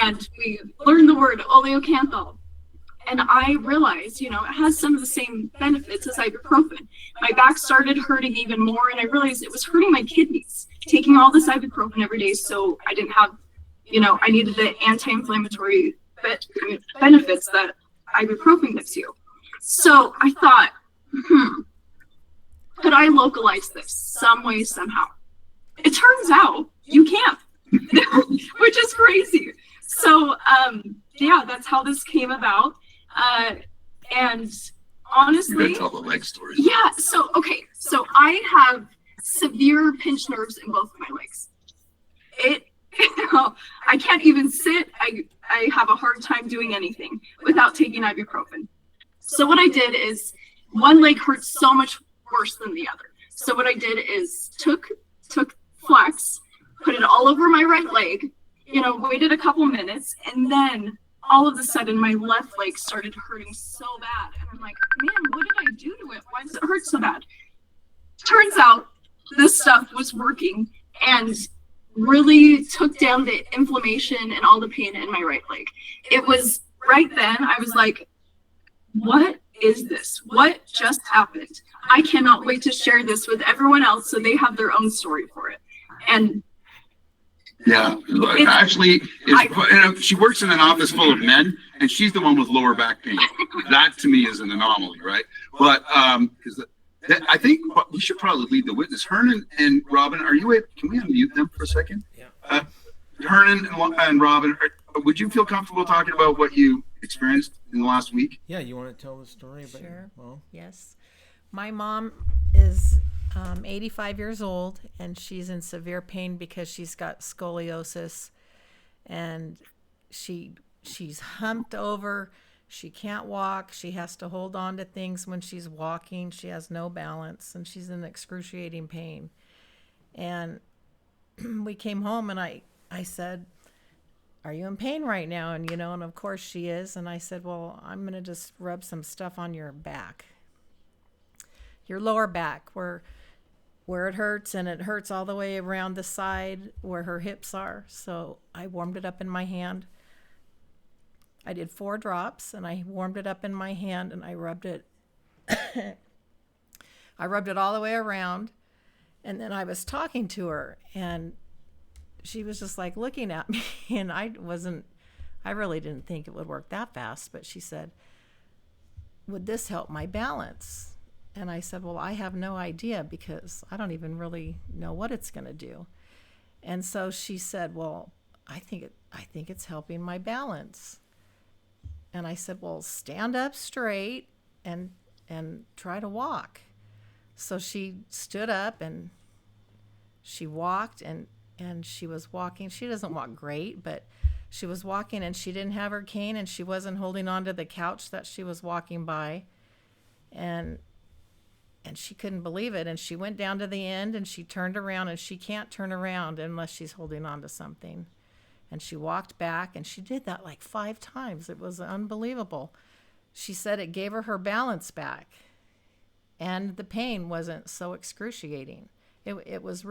and we learned the word oleocanthal. And I realized, you know, it has some of the same benefits as ibuprofen. My back started hurting even more, and I realized it was hurting my kidneys, taking all this ibuprofen every day. So I didn't have, you know, I needed the anti-inflammatory benefits that ibuprofen gives you. So I thought, could I localize this some way, somehow? It turns out you can't, which is crazy. So, yeah, that's how this came about. And honestly, You gotta tell the leg story. yeah. So, okay. So I have severe pinched nerves in both of my legs. I can't even sit. I have a hard time doing anything without taking ibuprofen. So what I did is, one leg hurts so much worse than the other. So what I did is took Flex, put it all over my right leg, waited a couple minutes, and then all of a sudden my left leg started hurting so bad. And I'm like, man, what did I do to it? Why does it hurt so bad? Turns out this stuff was working and really took down the inflammation and all the pain in my right leg. It was right then, I was like, what is this? What just happened? I cannot wait to share this with everyone else so they have their own story for it. And yeah, actually, she works in an office full of men, and she's the one with lower back pain. That to me is an anomaly, right? But I think we should probably lead the witness. Hernan and Robin, are you able? Can we unmute them for a second? Yeah. Hernan and Robin, would you feel comfortable talking about what you experienced in the last week? Yeah, you want to tell the story? About Sure. Well, Yes. My mom is 85 years old, and she's in severe pain because she's got scoliosis, and she's humped over. She can't walk. She has to hold on to things when she's walking. She has no balance, and she's in excruciating pain. And we came home, and I said, are you in pain right now? And, and of course she is. And I said, well, I'm going to just rub some stuff on your back, your lower back, where it hurts, and it hurts all the way around the side where her hips are. So I warmed it up in my hand. I did 4 drops, and I warmed it up in my hand, and I rubbed it. I rubbed it all the way around, and then I was talking to her, and she was just like looking at me, and I really didn't think it would work that fast, but she said, would this help my balance? And I said, well, I have no idea because I don't even really know what it's going to do. And so she said, well, I think it's helping my balance. And I said, well, stand up straight and try to walk. So she stood up and she walked, and she was walking. She doesn't walk great, but she was walking, and she didn't have her cane, and she wasn't holding on to the couch that she was walking by. And she couldn't believe it. And she went down to the end, and she turned around, and she can't turn around unless she's holding on to something. And she walked back, and she did that like 5 times. It was unbelievable. She said it gave her balance back, and the pain wasn't so excruciating. It was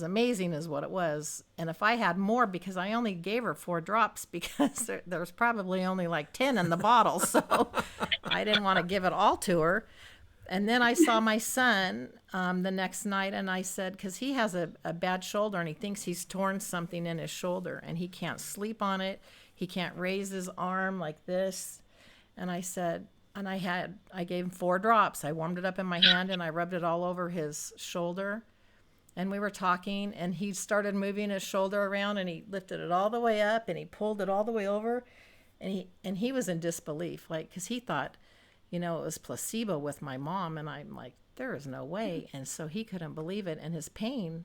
amazing is what it was. And if I had more, because I only gave her 4 drops because there was probably only like 10 in the bottle. So I didn't want to give it all to her. And then I saw my son the next night, and I said, because he has a bad shoulder, and he thinks he's torn something in his shoulder, and he can't sleep on it. He can't raise his arm like this. And I said, and I gave him 4 drops. I warmed it up in my hand, and I rubbed it all over his shoulder. And we were talking, and he started moving his shoulder around, and he lifted it all the way up, and he pulled it all the way over. And he was in disbelief, like, because he thought, it was placebo with my mom. And I'm like, there is no way. And so he couldn't believe it, and his pain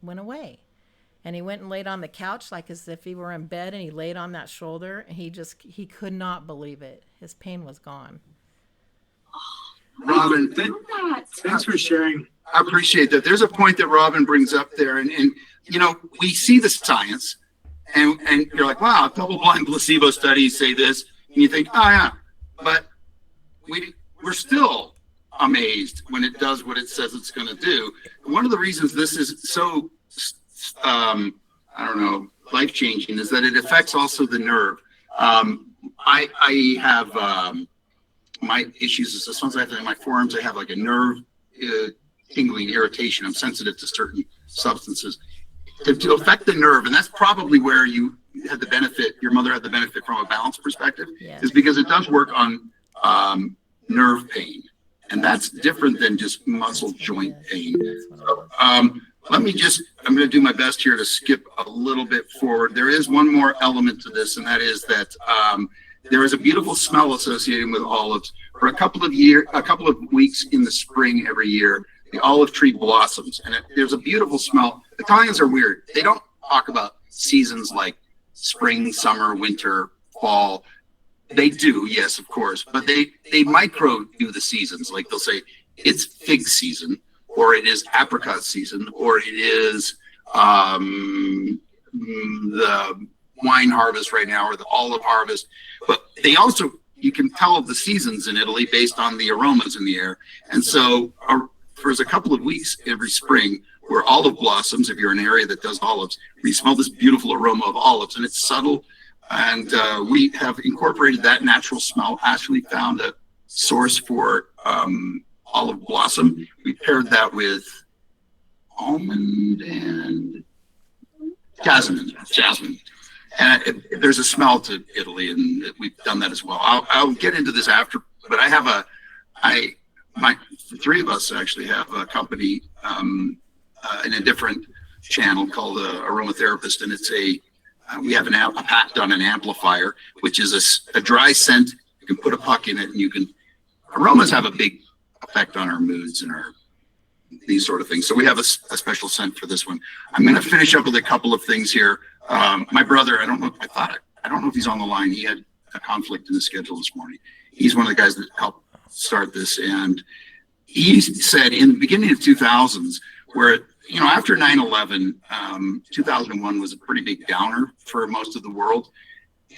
went away. And he went and laid on the couch like as if he were in bed, and he laid on that shoulder, and he could not believe it. His pain was gone. Robin, Thanks for sharing. I appreciate that. There's a point that Robin brings up there, and we see the science, and you're like, wow, double-blind placebo studies say this, and you think, oh yeah, but we're still amazed when it does what it says it's going to do. One of the reasons this is so life-changing is that it affects also the nerve. I have my issues is sometimes I have in my forearms, I have like a nerve tingling irritation. I'm sensitive to certain substances to affect the nerve, and that's probably where you had the benefit. Your mother had the benefit from a balance perspective, Yeah. is because it does work on nerve pain, And that's different than just muscle joint pain. That's what So, I'm going to do my best here to skip a little bit forward. There is one more element to this, and that is that there is a beautiful smell associated with olives. For a couple of weeks in the spring every year, the olive tree blossoms, and there's a beautiful smell. Italians are weird. They don't talk about seasons like spring, summer, winter, fall. They do, yes, of course, but they micro do the seasons. Like they'll say it's fig season, or it is apricot season, or it is the wine harvest right now, or the olive harvest. But they also, you can tell the seasons in Italy based on the aromas in the air. And so there's a couple of weeks every spring where olive blossoms, if you're in an area that does olives, we smell this beautiful aroma of olives, and it's subtle. And we have incorporated that natural smell, actually found a source for olive blossom. We paired that with almond and jasmine. And there's a smell to Italy, and we've done that as well. I'll get into this after, but I have the three of us actually have a company in a different channel called Aromatherapist, and it's we have a patent on an amplifier, which is a dry scent. You can put a puck in it, and aromas have a big effect on our moods and these sort of things. So we have a special scent for this one. I'm going to finish up with a couple of things here. My brother, I don't know if he's on the line. He had a conflict in the schedule this morning. He's one of the guys that helped start this, and he said in the beginning of 2000s, where after 9/11, 2001 was a pretty big downer for most of the world.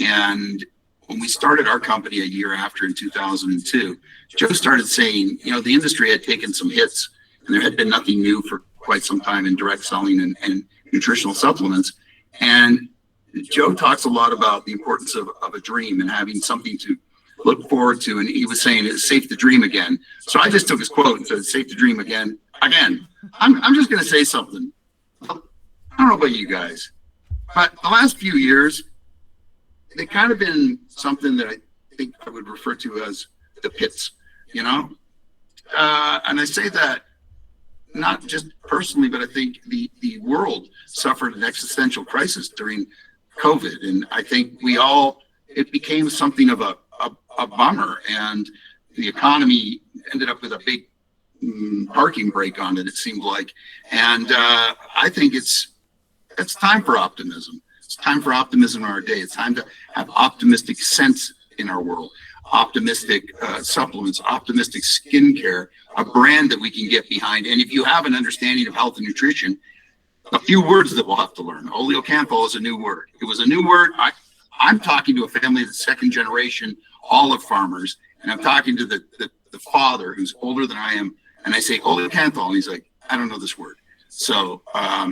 And when we started our company a year after in 2002, Joe started saying, the industry had taken some hits, and there had been nothing new for quite some time in direct selling and nutritional supplements. And Joe talks a lot about the importance of a dream and having something to look forward to. And he was saying it's safe to dream again. So I just took his quote and said, it's safe to dream again. I'm just going to say something. I don't know about you guys, but the last few years, they kind of been something that I think I would refer to as the pits, and I say that not just personally, but I think the world suffered an existential crisis during COVID. And I think it became something of a bummer, and the economy ended up with a big parking brake on it seemed like. And I think it's time for optimism. It's time for optimism in our day. It's time to have optimistic sense in our world, optimistic supplements, optimistic skincare, a brand that we can get behind. And if you have an understanding of health and nutrition, a few words that we'll have to learn. Oleocanthal is a new word. It was a new word. I'm talking to a family that's second generation olive farmers, and I'm talking to the father who's older than I am, and I say oleocanthal, and he's like, I don't know this word. So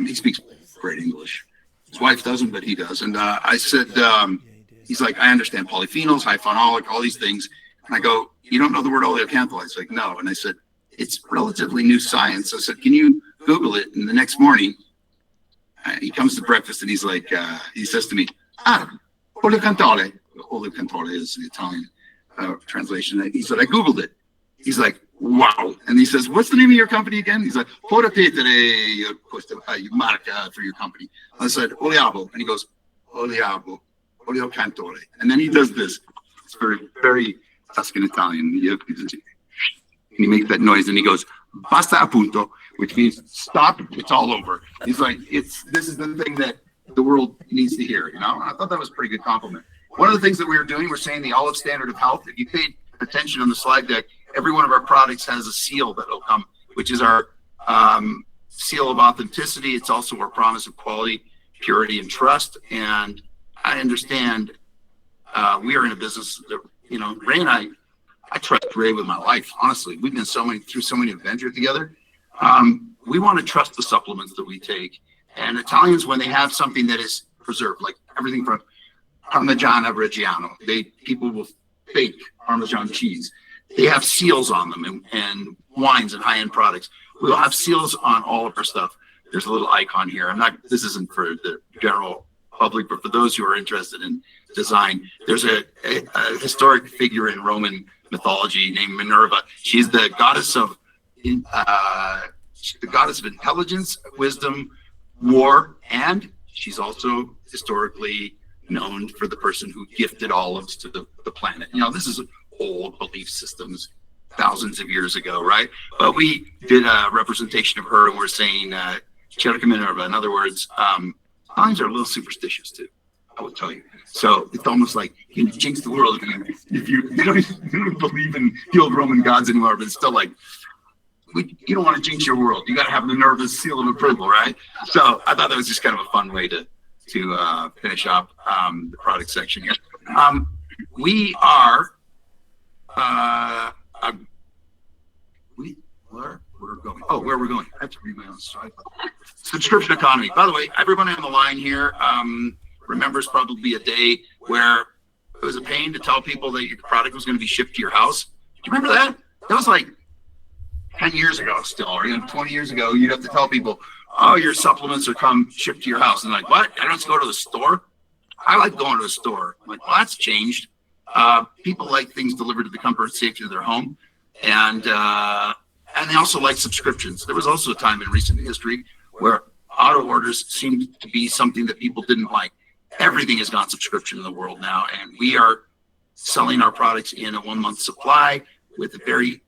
he speaks great English. His wife doesn't, but he does. And I said, he's like, I understand polyphenols, high phenolic, all these things. And I go, you don't know the word oleocanthal? He's like, no. And I said, it's relatively new science. I said, can you Google it? And the next morning, he comes to breakfast, and he's like, he says to me, oleocantale. Oleocantale is the Italian translation. He said, I Googled it. He's like, wow. And he says, what's the name of your company again? He's like, Pora Petere, marca for your company. I said, Oliabo. And he goes, Oliabo, Oleocantale. And then he does this. It's very, very Tuscan Italian. And he makes that noise, and he goes, basta appunto, which means stop, it's all over. He's like, this is the thing that the world needs to hear, I thought that was a pretty good compliment. One of the things that we were doing, we're saying the olive standard of health. If you paid attention on the slide deck, every one of our products has a seal that'll come, which is our seal of authenticity. It's also our promise of quality, purity, and trust. And I understand we are in a business that, Ray and I trust Ray with my life. Honestly, we've been through so many adventures together. We want to trust the supplements that we take. And Italians, when they have something that is preserved, like everything from Parmigiano Reggiano, people will fake Parmesan cheese. They have seals on them, and wines and high-end products. We'll have seals on all of our stuff. There's a little icon here. This isn't for the general public, but for those who are interested in design, there's a historic figure in Roman mythology named Minerva. She's the goddess of intelligence, wisdom, war, and she's also historically known for the person who gifted olives to the planet. You know, this is old belief systems, thousands of years ago, right? But we did a representation of her, and we're saying Cherica Minerva. In other words, signs are a little superstitious too, I would tell you. So it's almost like you can jinx the world if you don't believe in the old Roman gods anymore, but it's still like, you don't want to jinx your world. You got to have the nervous seal of approval, right? So I thought that was just kind of a fun way to finish up the product section here. We are where we're going. Oh, where we're going. I have to read my own slide. Subscription economy. By the way, everyone on the line here remembers probably a day where it was a pain to tell people that your product was going to be shipped to your house. Do you remember that? That was like 10 years ago still, or 20 years ago. You'd have to tell people, oh, your supplements are shipped to your house. And like, what? I don't have to go to the store? I like going to a store. I'm like, well, that's changed. People like things delivered to the comfort and safety of their home. And they also like subscriptions. There was also a time in recent history where auto orders seemed to be something that people didn't like. Everything has gone subscription in the world now, and we are selling our products in a 1-month supply with a very,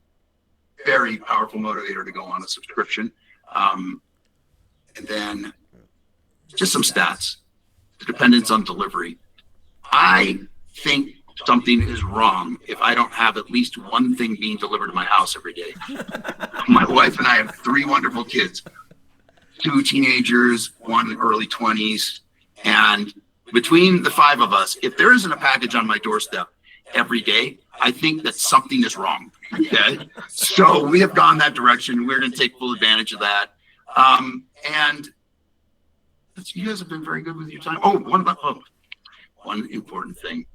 very powerful motivator to go on a subscription. And then just some stats. The dependence on delivery. I think something is wrong if I don't have at least one thing being delivered to my house every day. My wife and I have 3 wonderful kids, 2 teenagers, 1 early 20s. And between the 5 of us, if there isn't a package on my doorstep every day, I think that something is wrong. Okay. So we have gone that direction. We're going to take full advantage of that. And you guys have been very good with your time. One important thing.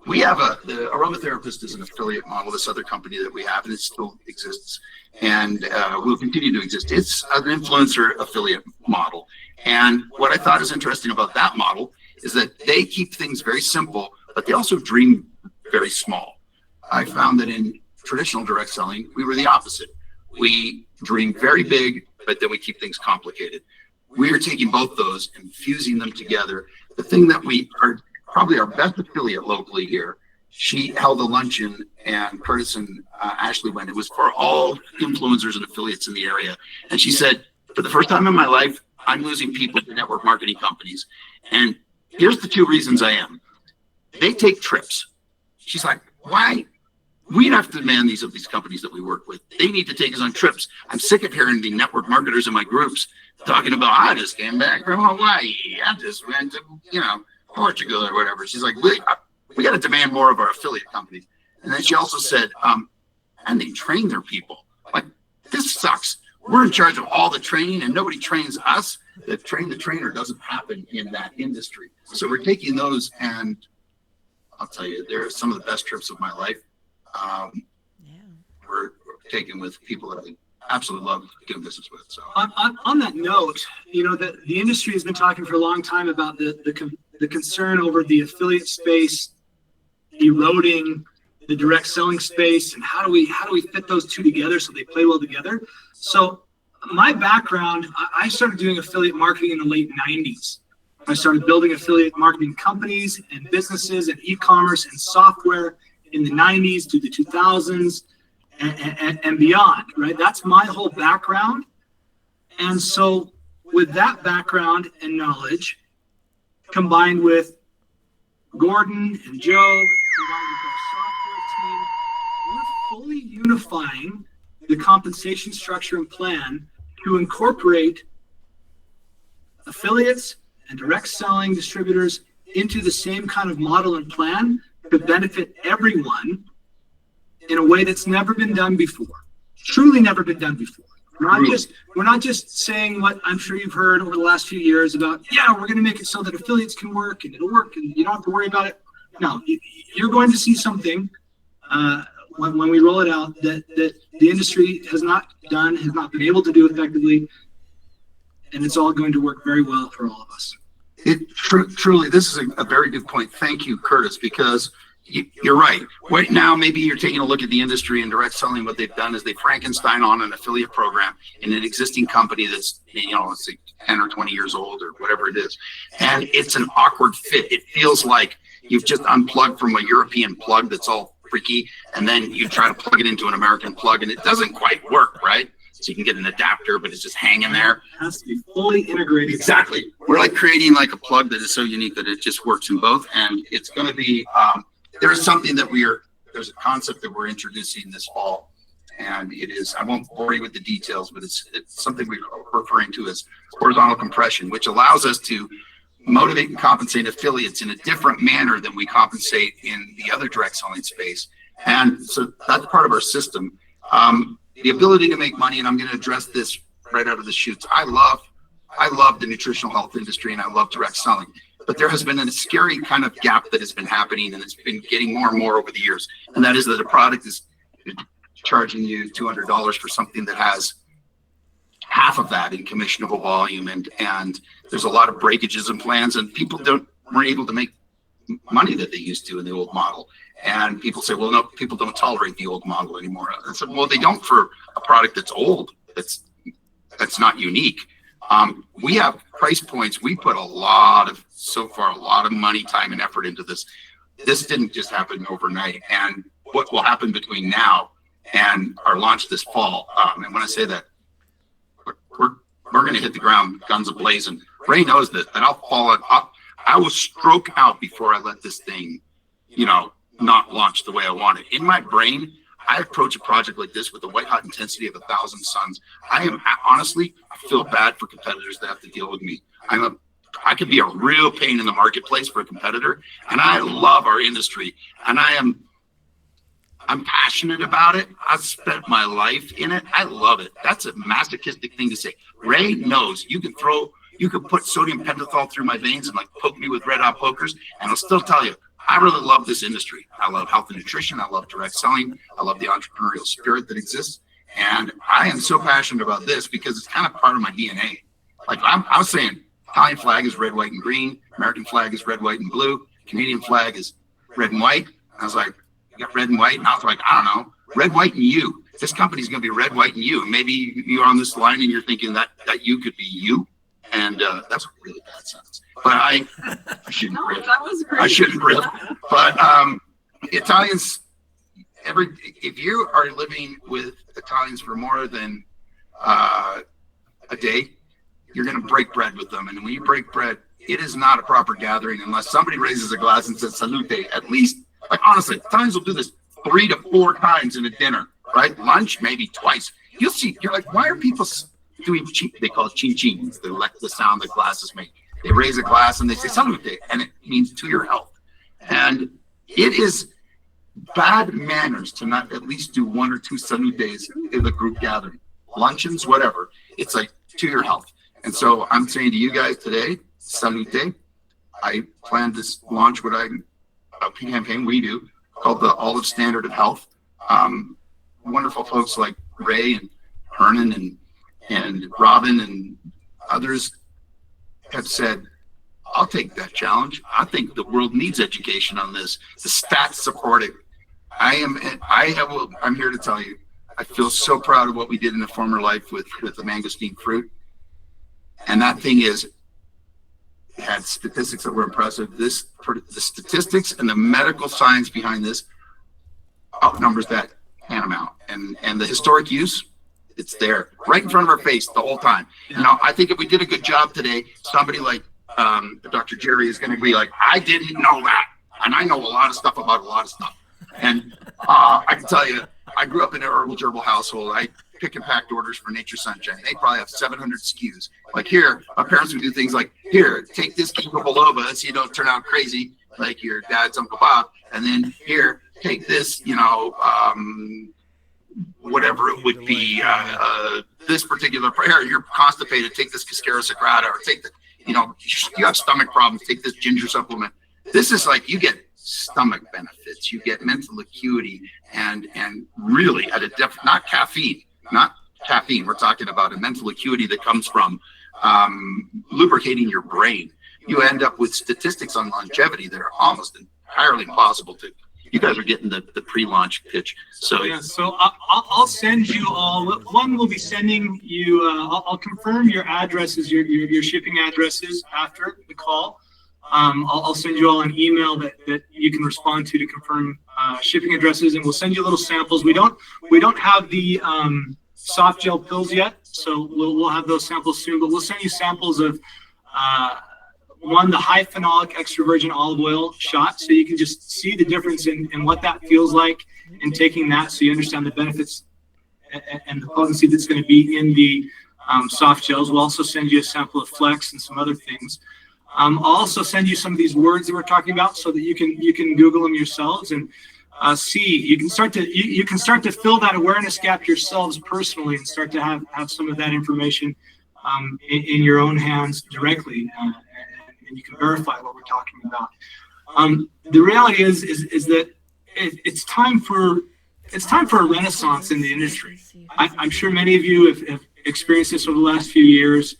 We have the Aromatherapist is an affiliate model, this other company that we have, and it still exists and will continue to exist. It's an influencer affiliate model. And what I thought is interesting about that model is that they keep things very simple, but they also dream very small. I found that in traditional direct selling, we were the opposite. We dream very big, but then we keep things complicated. We are taking both those and fusing them together. The thing that we are probably our best affiliate locally here, she held a luncheon, and Curtis and Ashley went. It was for all influencers and affiliates in the area. And she said, for the first time in my life, I'm losing people to network marketing companies. And here's the 2 reasons I am. They take trips. She's like, why? We don't have to demand these of these companies that we work with. They need to take us on trips. I'm sick of hearing the network marketers in my groups talking about, I just came back from Hawaii. I just went to, Portugal or whatever. She's like, we got to demand more of our affiliate companies. And then she also said, and they train their people. Like, this sucks. We're in charge of all the training and nobody trains us. The train the trainer doesn't happen in that industry. So we're taking those, and I'll tell you, they're some of the best trips of my life. We're taken with people that I absolutely love doing business with. So on that note, that the industry has been talking for a long time about the concern over the affiliate space eroding the direct selling space, and how do we fit those 2 together so they play well together. So my background, I started doing affiliate marketing in the late 90s. I started building affiliate marketing companies and businesses and e-commerce and software in the 90s to the 2000s and beyond, right? That's my whole background. And so with that background and knowledge, combined with Gordon and Joe, combined with our software team, we're fully unifying the compensation structure and plan to incorporate affiliates and direct selling distributors into the same kind of model and plan to benefit everyone in a way that's never been done before. Truly never been done before. We're not just saying what I'm sure you've heard over the last few years about, we're going to make it so that affiliates can work and it'll work and you don't have to worry about it. No, you're going to see something when we roll it out that the industry has not been able to do effectively, and it's all going to work very well for all of us. Truly, this is a very good point. Thank you, Curtis, because you're right. Right now, maybe you're taking a look at the industry and direct selling. What they've done is they Frankenstein on an affiliate program in an existing company that's, let's say 10 or 20 years old or whatever it is. And it's an awkward fit. It feels like you've just unplugged from a European plug that's all freaky, and then you try to plug it into an American plug, and it doesn't quite work, right? So you can get an adapter, but it's just hanging there. It has to be fully integrated. Exactly. We're like creating like a plug that is so unique that it just works in both. And it's going to be, there's something that there's a concept that we're introducing this fall. And it is, I won't bore you with the details, but it's something we're referring to as horizontal compression, which allows us to motivate and compensate affiliates in a different manner than we compensate in the other direct selling space. And so that's part of our system. The ability to make money, and I'm going to address this right out of the chutes. I love the nutritional health industry, and I love direct selling. But there has been a scary kind of gap that has been happening, and it's been getting more and more over the years. And that is that a product is charging you $200 for something that has half of that in commissionable volume, and there's a lot of breakages and plans, and people weren't able to make money that they used to in the old model. And people say, well, no, people don't tolerate the old model anymore. I said, well, they don't for a product that's old, that's not unique. We have price points. We put a lot of money, time, and effort into this. This didn't just happen overnight. And what will happen between now and our launch this fall, and when I say that, we're going to hit the ground guns a-blazing. Ray knows this, and I will stroke out before I let this thing, not launch the way I want it. In my brain, I approach a project like this with a white hot intensity of 1,000 suns. I feel bad for competitors that have to deal with me. I could be a real pain in the marketplace for a competitor, and I love our industry, and I'm passionate about it. I've spent my life in it. I love it. That's a masochistic thing to say. Ray knows you can put sodium pentothal through my veins and like poke me with red hot pokers, and I'll still tell you, I really love this industry. I love health and nutrition. I love direct selling. I love the entrepreneurial spirit that exists. And I am so passionate about this because it's kind of part of my DNA. Like I was saying, Italian flag is red, white, and green. American flag is red, white, and blue. Canadian flag is red and white. And I was like, you got red and white? And I was like, I don't know, red, white, and you. This company's going to be red, white, and you. Maybe you're on this line and you're thinking that you could be you. And that's a really bad sentence. But I shouldn't rip. That was great. I shouldn't rip. But Italians, if you are living with Italians for more than a day, you're going to break bread with them. And when you break bread, it is not a proper gathering unless somebody raises a glass and says salute. At least, like honestly, Italians will do this 3 to 4 times in a dinner, right? Lunch, maybe twice. You'll see, you're like, why are people doing they call it chin chin. They like the sound that glasses make. They raise a glass and they say salute, and it means to your health. And it is bad manners to not at least do 1 or 2 salutes in the group gathering, luncheons, whatever. It's like to your health. And so I'm saying to you guys today, salute. I plan to launch a campaign we do called the Olive Standard of Health. Wonderful folks like Ray and Hernan and Robin and others have said, I'll take that challenge. I think the world needs education on this. The stats support it. I'm here to tell you, I feel so proud of what we did in a former life with the mangosteen fruit. And that thing had statistics that were impressive. The statistics and the medical science behind this outnumbers that tantamount. And the historic use, it's there right in front of our face the whole time. I think if we did a good job today, somebody like Dr. Jerry is going to be like, I didn't know that. And I know a lot of stuff about a lot of stuff. And I can tell you, I grew up in an herbal gerbil household. I pick and packed orders for Nature Sunshine. They probably have 700 SKUs. Like here, my parents would do things like, here, take this ginkgo biloba so you don't turn out crazy like your dad's Uncle Bob. And then here, take this, whatever it would be, this particular prayer, you're constipated, take this Cascara Sagrada, or take the, you have stomach problems, take this ginger supplement. This is like, you get stomach benefits, you get mental acuity, and really at a not caffeine, we're talking about a mental acuity that comes from lubricating your brain. you end up with statistics on longevity that are almost entirely impossible to. You guys are getting the pre-launch pitch. So Yeah, so I'll send you all. One will be sending you. I'll confirm your addresses, your shipping addresses after the call. I'll send you all an email that you can respond to confirm shipping addresses, and we'll send you little samples. We don't have the soft gel pills yet, so we'll have those samples soon. But we'll send you samples of the high phenolic extra virgin olive oil shot, so you can just see the difference in what that feels like in taking that, so you understand the benefits and the potency that's going to be in the soft gels. We'll also send you a sample of Flex and some other things. I'll also send you some of these words that we're talking about, so that you can Google them yourselves and see. You can start to fill that awareness gap yourselves personally, and start to have some of that information in your own hands directly. And you can verify what we're talking about. The reality is that it's time for a renaissance in the industry. I'm sure many of you have experienced this over the last few years,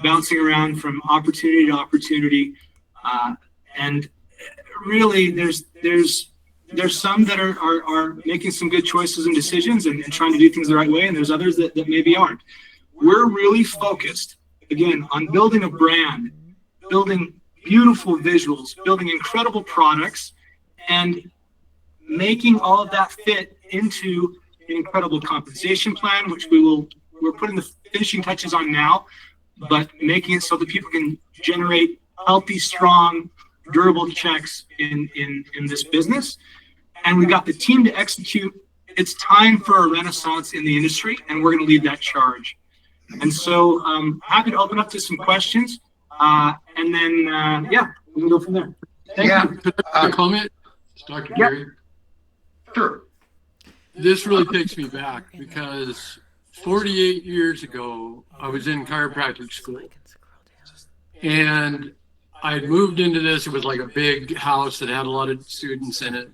bouncing around from opportunity to opportunity, and really there's some that are making some good choices and decisions and trying to do things the right way, and there's others that maybe aren't. We're really focused again on building a brand, building beautiful visuals, building incredible products, and making all of that fit into an incredible compensation plan, which we're putting the finishing touches on now, but making it so that people can generate healthy, strong, durable checks in this business. And we got the team to execute. It's time for a renaissance in the industry, and we're going to lead that charge. And so happy to open up to some questions. And then, we can go from there. Thank you. Could I comment, Dr. Gary? Sure. This really takes me back because 48 years ago, I was in chiropractic school. And I had moved into this. It was like a big house that had a lot of students in it.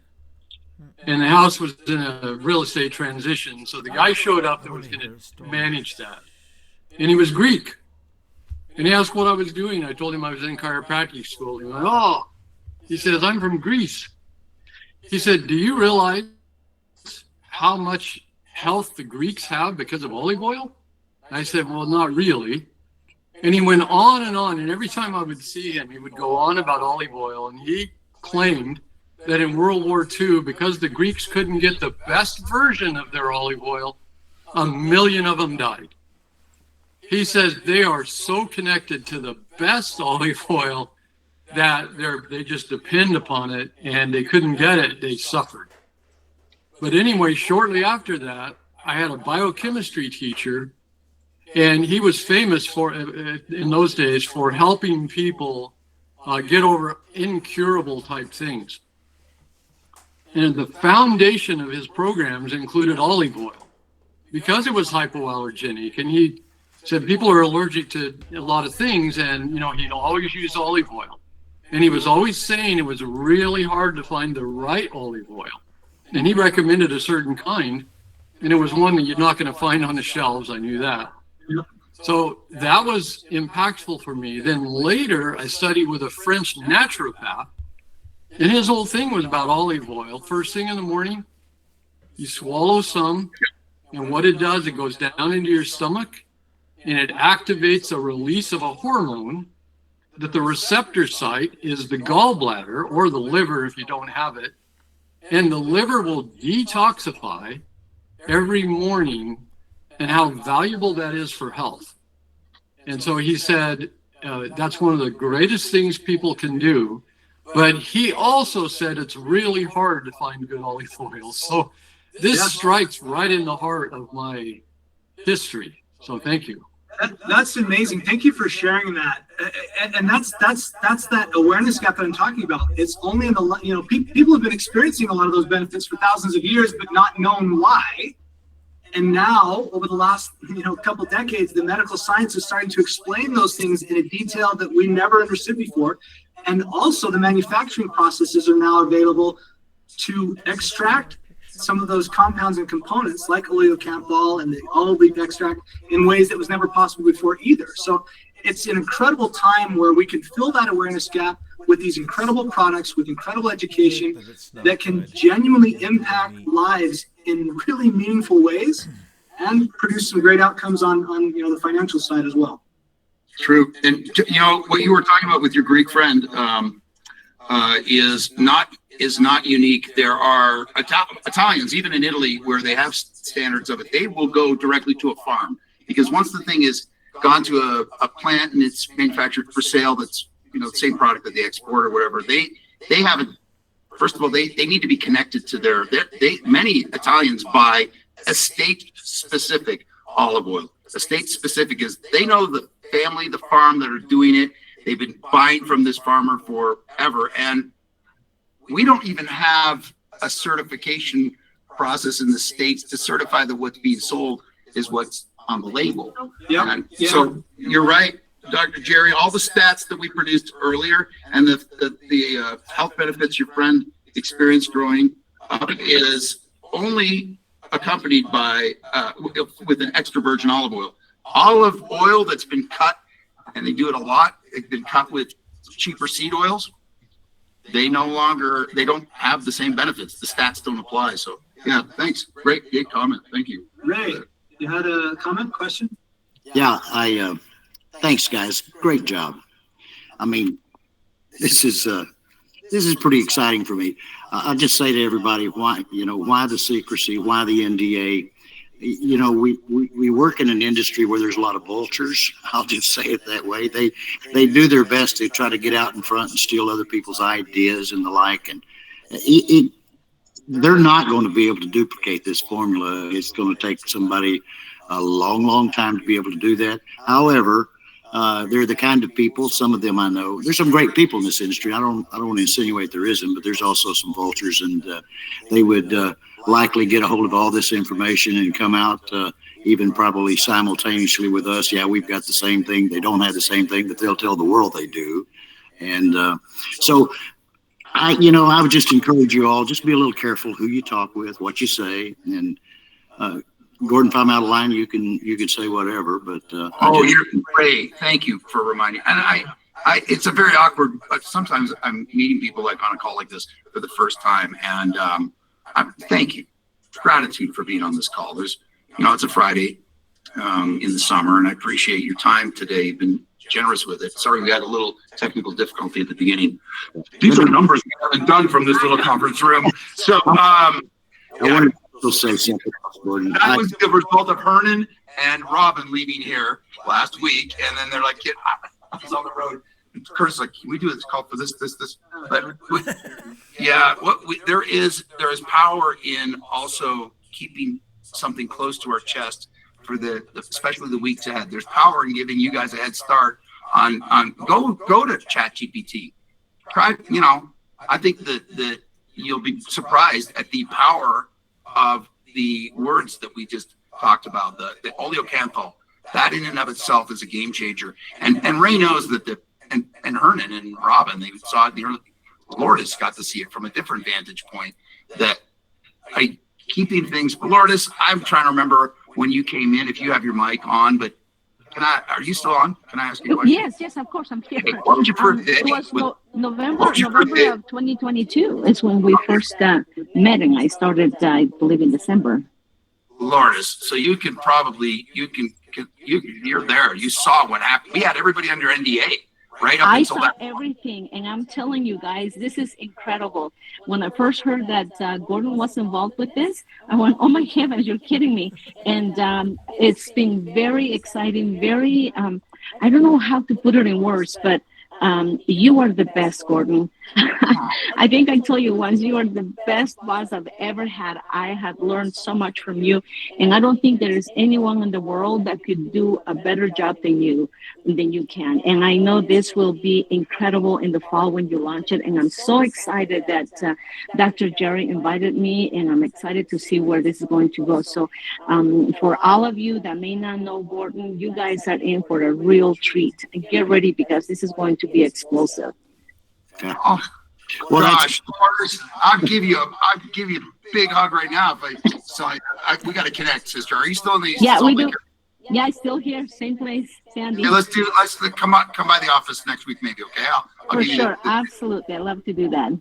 And the house was in a real estate transition. So the guy showed up that was going to manage that. And he was Greek. And he asked what I was doing. I told him I was in chiropractic school. He went, oh, he says, I'm from Greece. He said, do you realize how much health the Greeks have because of olive oil? And I said, well, not really. And he went on. And every time I would see him, he would go on about olive oil. And he claimed that in World War II, because the Greeks couldn't get the best version of their olive oil, 1 million of them died. He says they are so connected to the best olive oil that they just depend upon it, and they couldn't get it, they suffered. But anyway, shortly after that, I had a biochemistry teacher, and he was famous for, in those days, for helping people get over incurable type things. And the foundation of his programs included olive oil because it was hypoallergenic, and he said people are allergic to a lot of things, and he'd always use olive oil. And he was always saying it was really hard to find the right olive oil. And he recommended a certain kind, and it was one that you're not going to find on the shelves. I knew that. So that was impactful for me. Then later, I studied with a French naturopath, and his whole thing was about olive oil. First thing in the morning, you swallow some, and what it does, it goes down into your stomach, and it activates a release of a hormone that the receptor site is the gallbladder or the liver if you don't have it. And the liver will detoxify every morning, and how valuable that is for health. And so he said, that's one of the greatest things people can do. But he also said it's really hard to find good olive oil. So this strikes right in the heart of my history. So thank you. That's amazing. Thank you for sharing that. And that's that awareness gap that I'm talking about. It's only in the, people have been experiencing a lot of those benefits for thousands of years, but not known why. And now, over the last, couple decades, the medical science is starting to explain those things in a detail that we never understood before. And also the manufacturing processes are now available to extract some of those compounds and components like oleocanthal and the olive leaf extract in ways that was never possible before either. So it's an incredible time where we can fill that awareness gap with these incredible products, with incredible education that can genuinely impact lives in really meaningful ways and produce some great outcomes on the financial side as well. True. And what you were talking about with your Greek friend is not unique. There are Italians, even in Italy, where they have standards of it. They will go directly to a farm, because once the thing is gone to a plant and it's manufactured for sale, that's the same product that they export or whatever, they haven't. First of all, they need to be connected to many Italians buy estate specific olive oil. Estate specific is they know the family, the farm that are doing it. They've been buying from this farmer forever, and we don't even have a certification process in the States to certify that what's being sold is what's on the label. Yeah. So you're right, Dr. Jerry, all the stats that we produced earlier and the health benefits your friend experienced growing up is only accompanied by with an extra virgin olive oil. Olive oil that's been cut, and they do it a lot, it's been cut with cheaper seed oils. They don't have the same benefits. The stats don't apply. So yeah, thanks. Great comment. Thank you. Ray, you had a comment, question? Yeah, thanks guys. Great job. I mean, this is pretty exciting for me. I'll just say to everybody, why the secrecy, why the NDA? We work in an industry where there's a lot of vultures. I'll just say it that way. They do their best to try to get out in front and steal other people's ideas and the like. And they're not going to be able to duplicate this formula. It's going to take somebody a long, long time to be able to do that. However, they're the kind of people, some of them I know, there's some great people in this industry. I don't want to insinuate there isn't, but there's also some vultures, and they would likely get a hold of all this information and come out even probably simultaneously with us. Yeah, we've got the same thing. They don't have the same thing, but they'll tell the world they do. And so I would just encourage you all, just be a little careful who you talk with, what you say. And Gordon, if I'm out of line, you can say whatever, but you're great. Thank you for reminding. And it's a very awkward, but sometimes I'm meeting people like on a call like this for the first time, and thank you, gratitude for being on this call. There's, it's a Friday in the summer, and I appreciate your time today. You've been generous with it. Sorry, we had a little technical difficulty at the beginning. These are numbers we haven't done from this little conference room. So, I wanted to say something else, Gordon. That was the result of Hernan and Robin leaving here last week, and then they're like, I was on the road. And Curtis like, can we do this call for this? But yeah, there is power in also keeping something close to our chest for especially the weeks ahead. There's power in giving you guys a head start on go to ChatGPT. Try, I think that you'll be surprised at the power of the words that we just talked about. The oleocanthal, that in and of itself is a game changer. And Ray knows that and Hernan and Robin, they saw it in the early. Lourdes got to see it from a different vantage point. That keeping things. Lourdes, I'm trying to remember when you came in. If you have your mic on, but are you still on? Can I ask you a question? Yes, of course, I'm here. Okay, what was your birthday? It was November of 2022 is when we first met, and I started, I believe, in December. Lourdes, so you're there. You saw what happened. We had everybody under NDA. Right up I saw everything, and I'm telling you guys, this is incredible. When I first heard that Gordon was involved with this, I went, oh my heavens, you're kidding me. And it's been very exciting, very, I don't know how to put it in words, but you are the best, Gordon. I think I told you once, you are the best boss I've ever had. I have learned so much from you, and I don't think there is anyone in the world that could do a better job than you can. And I know this will be incredible in the fall when you launch it, and I'm so excited that Dr. Jerry invited me, and I'm excited to see where this is going to go. So for all of you that may not know Gordon, you guys are in for a real treat, and get ready because this is going to be explosive. Okay. Oh, well, gosh, I'll give you a big hug right now. We got to connect, sister. Are you still in the? Yeah, we do. Yeah, still here, same place, Sandy. Yeah, let's come by the office next week, maybe. Okay, I'll For give sure, you. absolutely. I love to do that.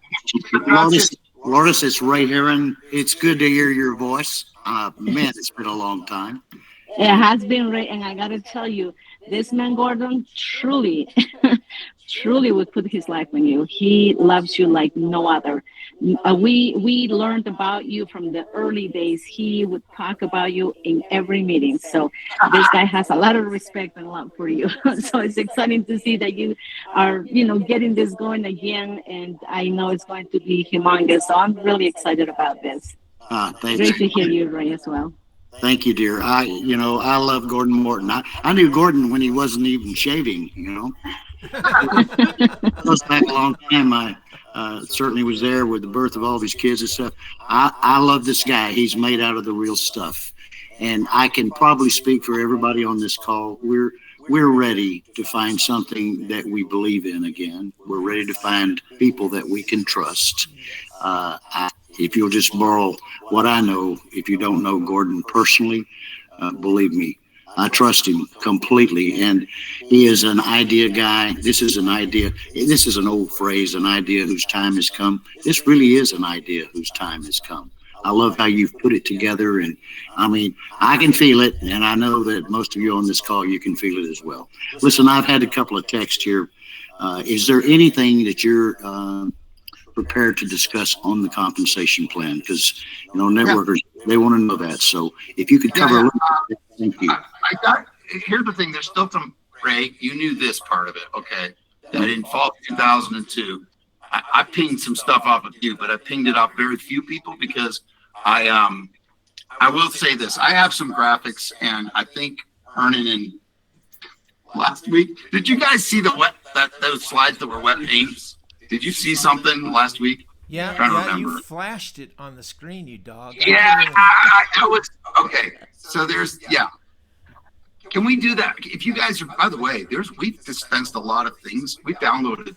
Lourdes, it's Ray Heron. It's good to hear your voice. Man, it's been a long time. It has been great, and I gotta tell you, this man Gordon truly, truly would put his life on you. He loves you like no other. We learned about you from the early days. He would talk about you in every meeting. So this guy has a lot of respect and love for you. So it's exciting to see that you are, getting this going again. And I know it's going to be humongous. So I'm really excited about this. Great to hear you, Ray, as well. Thank you, dear. I love Gordon Morton. I knew Gordon when he wasn't even shaving, It goes back a long time. I certainly was there with the birth of all of his kids and stuff. I love this guy. He's made out of the real stuff. And I can probably speak for everybody on this call. We're ready to find something that we believe in again. We're ready to find people that we can trust. If you'll just borrow what I know, if you don't know Gordon personally, believe me, I trust him completely. And he is an idea guy. This is an idea. This is an old phrase, an idea whose time has come. This really is an idea whose time has come. I love how you've put it together. And I mean, I can feel it. And I know that most of you on this call, you can feel it as well. Listen, I've had a couple of texts here. Is there anything that you're prepared to discuss on the compensation plan? Because networkers, they want to know that. So if you could cover a little bit, thank you. Here's the thing. There's still some, Ray, you knew this part of it, okay? That in fall of 2002, I pinged some stuff off of you, but I pinged it off very few people because I will say this. I have some graphics, and I think Hernan and last week, did you guys see those slides that were wet paints? Did you see something last week? Yeah, you flashed it on the screen, you dog. Yeah, I was okay. So can we do that? If you guys are, by the way, we've dispensed a lot of things. We downloaded,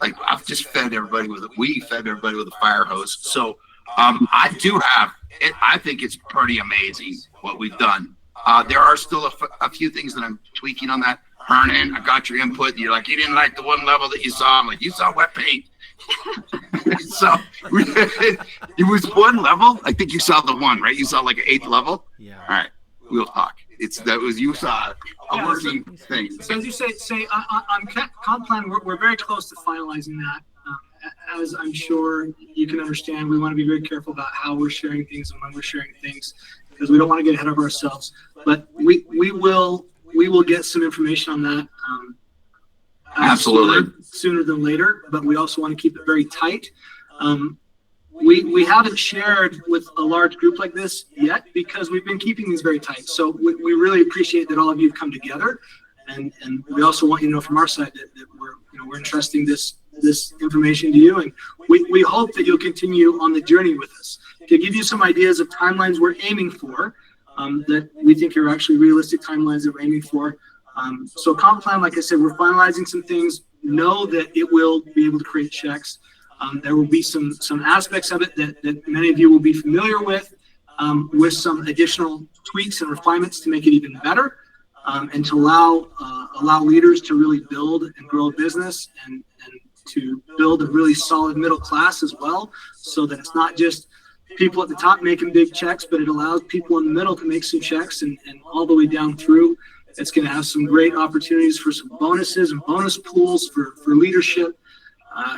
like I've just fed everybody with a fire hose. So I do have it. I think it's pretty amazing what we've done. There are still a few things that I'm tweaking on that. Hernan, I got your input. And you're like, you didn't like the one level that you saw. I'm like, you saw wet paint. So it was one level. I think you saw the one, right? You saw like an 8th level. Yeah. All right, we'll talk. You saw a working thing. So as you say on comp plan, we're very close to finalizing that. As I'm sure you can understand, we want to be very careful about how we're sharing things and when we're sharing things, because we don't want to get ahead of ourselves. But we will get some information on that. Absolutely. Sooner than later, but we also want to keep it very tight. We haven't shared with a large group like this yet because we've been keeping these very tight. So we really appreciate that all of you have come together, and we also want you to know from our side that we're entrusting this information to you, and we hope that you'll continue on the journey with us. To give you some ideas of timelines we're aiming for, that we think are actually realistic timelines that we're aiming for. So comp plan, like I said, we're finalizing some things. Know that it will be able to create checks. There will be some aspects of it that many of you will be familiar with some additional tweaks and refinements to make it even better, and to allow leaders to really build and grow a business and to build a really solid middle class as well, so that it's not just people at the top making big checks, but it allows people in the middle to make some checks and all the way down through. It's going to have some great opportunities for some bonuses and bonus pools for leadership,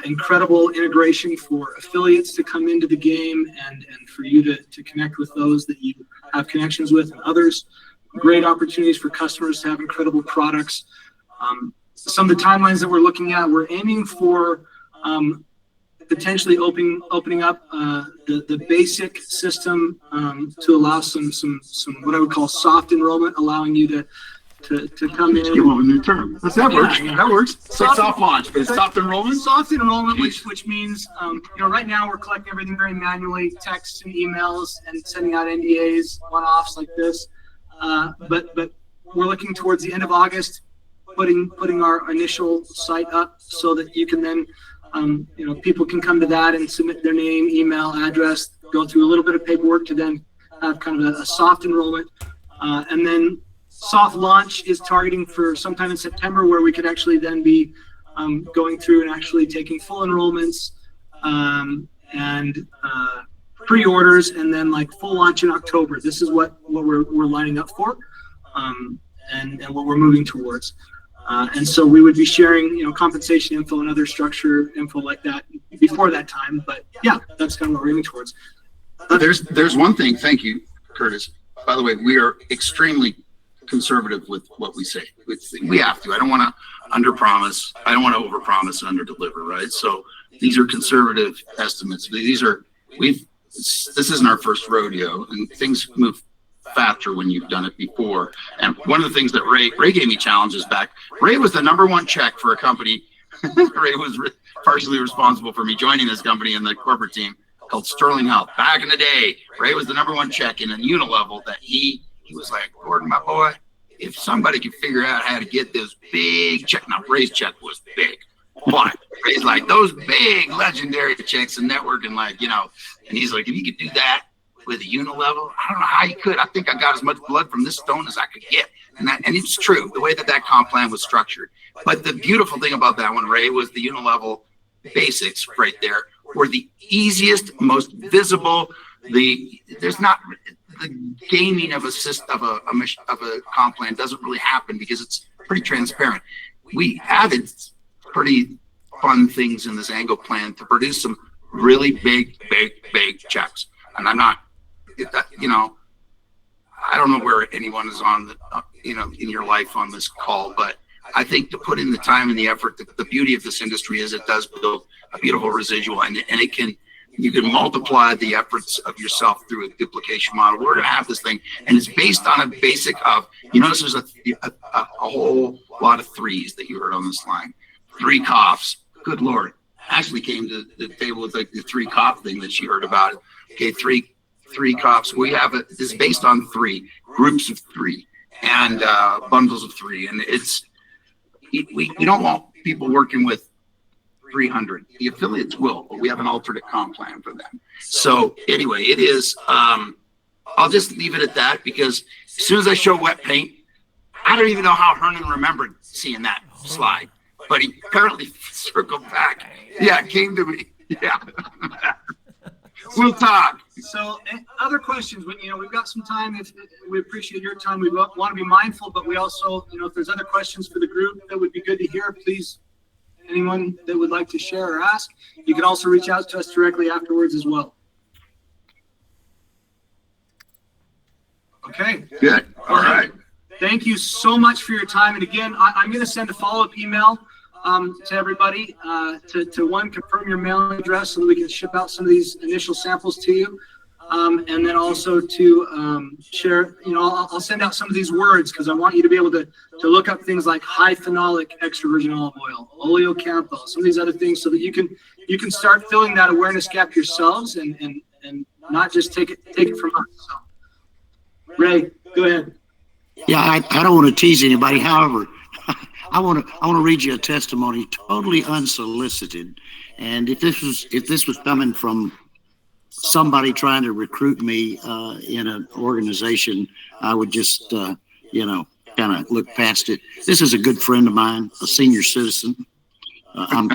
incredible integration for affiliates to come into the game and for you to connect with those that you have connections with and others. Great opportunities for customers to have incredible products. Some of the timelines that we're looking at, we're aiming for potentially opening up the basic system to allow some what I would call soft enrollment, allowing you to come in. Give them a new term. That works. Yeah. That works. Soft launch, but it's soft enrollment. Soft enrollment, which means right now we're collecting everything very manually, texts and emails, and sending out NDAs, one-offs like this. But we're looking towards the end of August, putting our initial site up so that you can then, people can come to that and submit their name, email, address, go through a little bit of paperwork to then have kind of a soft enrollment, and then soft launch is targeting for sometime in September, where we could actually then be going through and actually taking full enrollments and pre-orders, and then like full launch in October. This is what we're lining up for, and what we're moving towards. And so we would be sharing, compensation info and other structure info like that before that time. But yeah, that's kind of what we're aiming towards. There's one thing. Thank you, Curtis. By the way, we are extremely conservative with what we say. We have to. I don't want to underpromise. I don't want to overpromise and underdeliver. Right. So these are conservative estimates. This isn't our first rodeo, and things move faster when you've done it before. And one of the things that Ray gave me challenges back. Ray was the number one check for a company. Ray was partially responsible for me joining this company in the corporate team called Sterling Health. Back in the day, Ray was the number one check in a unilevel that he was like, Gordon, my boy, if somebody could figure out how to get this big check. Now, Ray's check was big, but Ray's like those big legendary checks and networking, and he's like, if you could do that with a unilevel, I don't know how you could. I think I got as much blood from this stone as I could get. And it's true, the way that comp plan was structured. But the beautiful thing about that one, Ray, was the unilevel basics right there were the easiest, most visible. There's not the gaming of a comp plan doesn't really happen because it's pretty transparent. We added pretty fun things in this angle plan to produce some really big checks. And I'm not, I don't know where anyone is on in your life on this call, but I think to put in the time and the effort, the beauty of this industry is it does build a beautiful residual, and you can multiply the efforts of yourself through a duplication model. We're going to have this thing, and it's based on a basic of, this is a whole lot of threes that you heard on this line. 3 coughs. Good Lord. Ashley came to the table with like the 3 cough thing that she heard about. Okay, three coughs. We have it's based on 3 groups of 3 and bundles of 3, and we don't want people working with 300. The affiliates will, but we have an alternate comp plan for them. So anyway, it is. I'll just leave it at that, because as soon as I show wet paint, I don't even know how Hernan remembered seeing that slide, but he apparently circled back. Yeah, it came to me. Yeah. We'll talk. So other questions, we've got some time. If we appreciate your time, we want to be mindful, but we also, if there's other questions for the group that would be good to hear, please, anyone that would like to share or ask, you can also reach out to us directly afterwards as well. Okay. Good. All right. Thank you so much for your time. And again, I'm going to send a follow-up email to everybody to one, confirm your mailing address so that we can ship out some of these initial samples to you. And then also to share, I'll send out some of these words, because I want you to be able to look up things like high phenolic extra virgin olive oil, oleocanthal, some of these other things, so that you can start filling that awareness gap yourselves and not just take it from us. So, Ray, go ahead. Yeah, I don't want to tease anybody. However, I want to read you a testimony, totally unsolicited. And if this was coming from somebody trying to recruit me in an organization, I would just kind of look past it. This is a good friend of mine, a senior citizen. I'm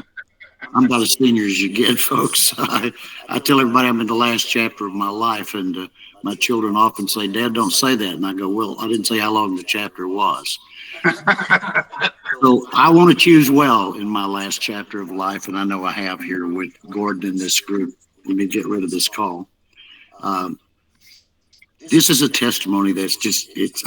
about as senior as you get, folks. I tell everybody I'm in the last chapter of my life, and my children often say, Dad, don't say that. And I go, well, I didn't say how long the chapter was. So I want to choose well in my last chapter of life, and I know I have here with Gordon in this group. Let me get rid of this call. This is a testimony that's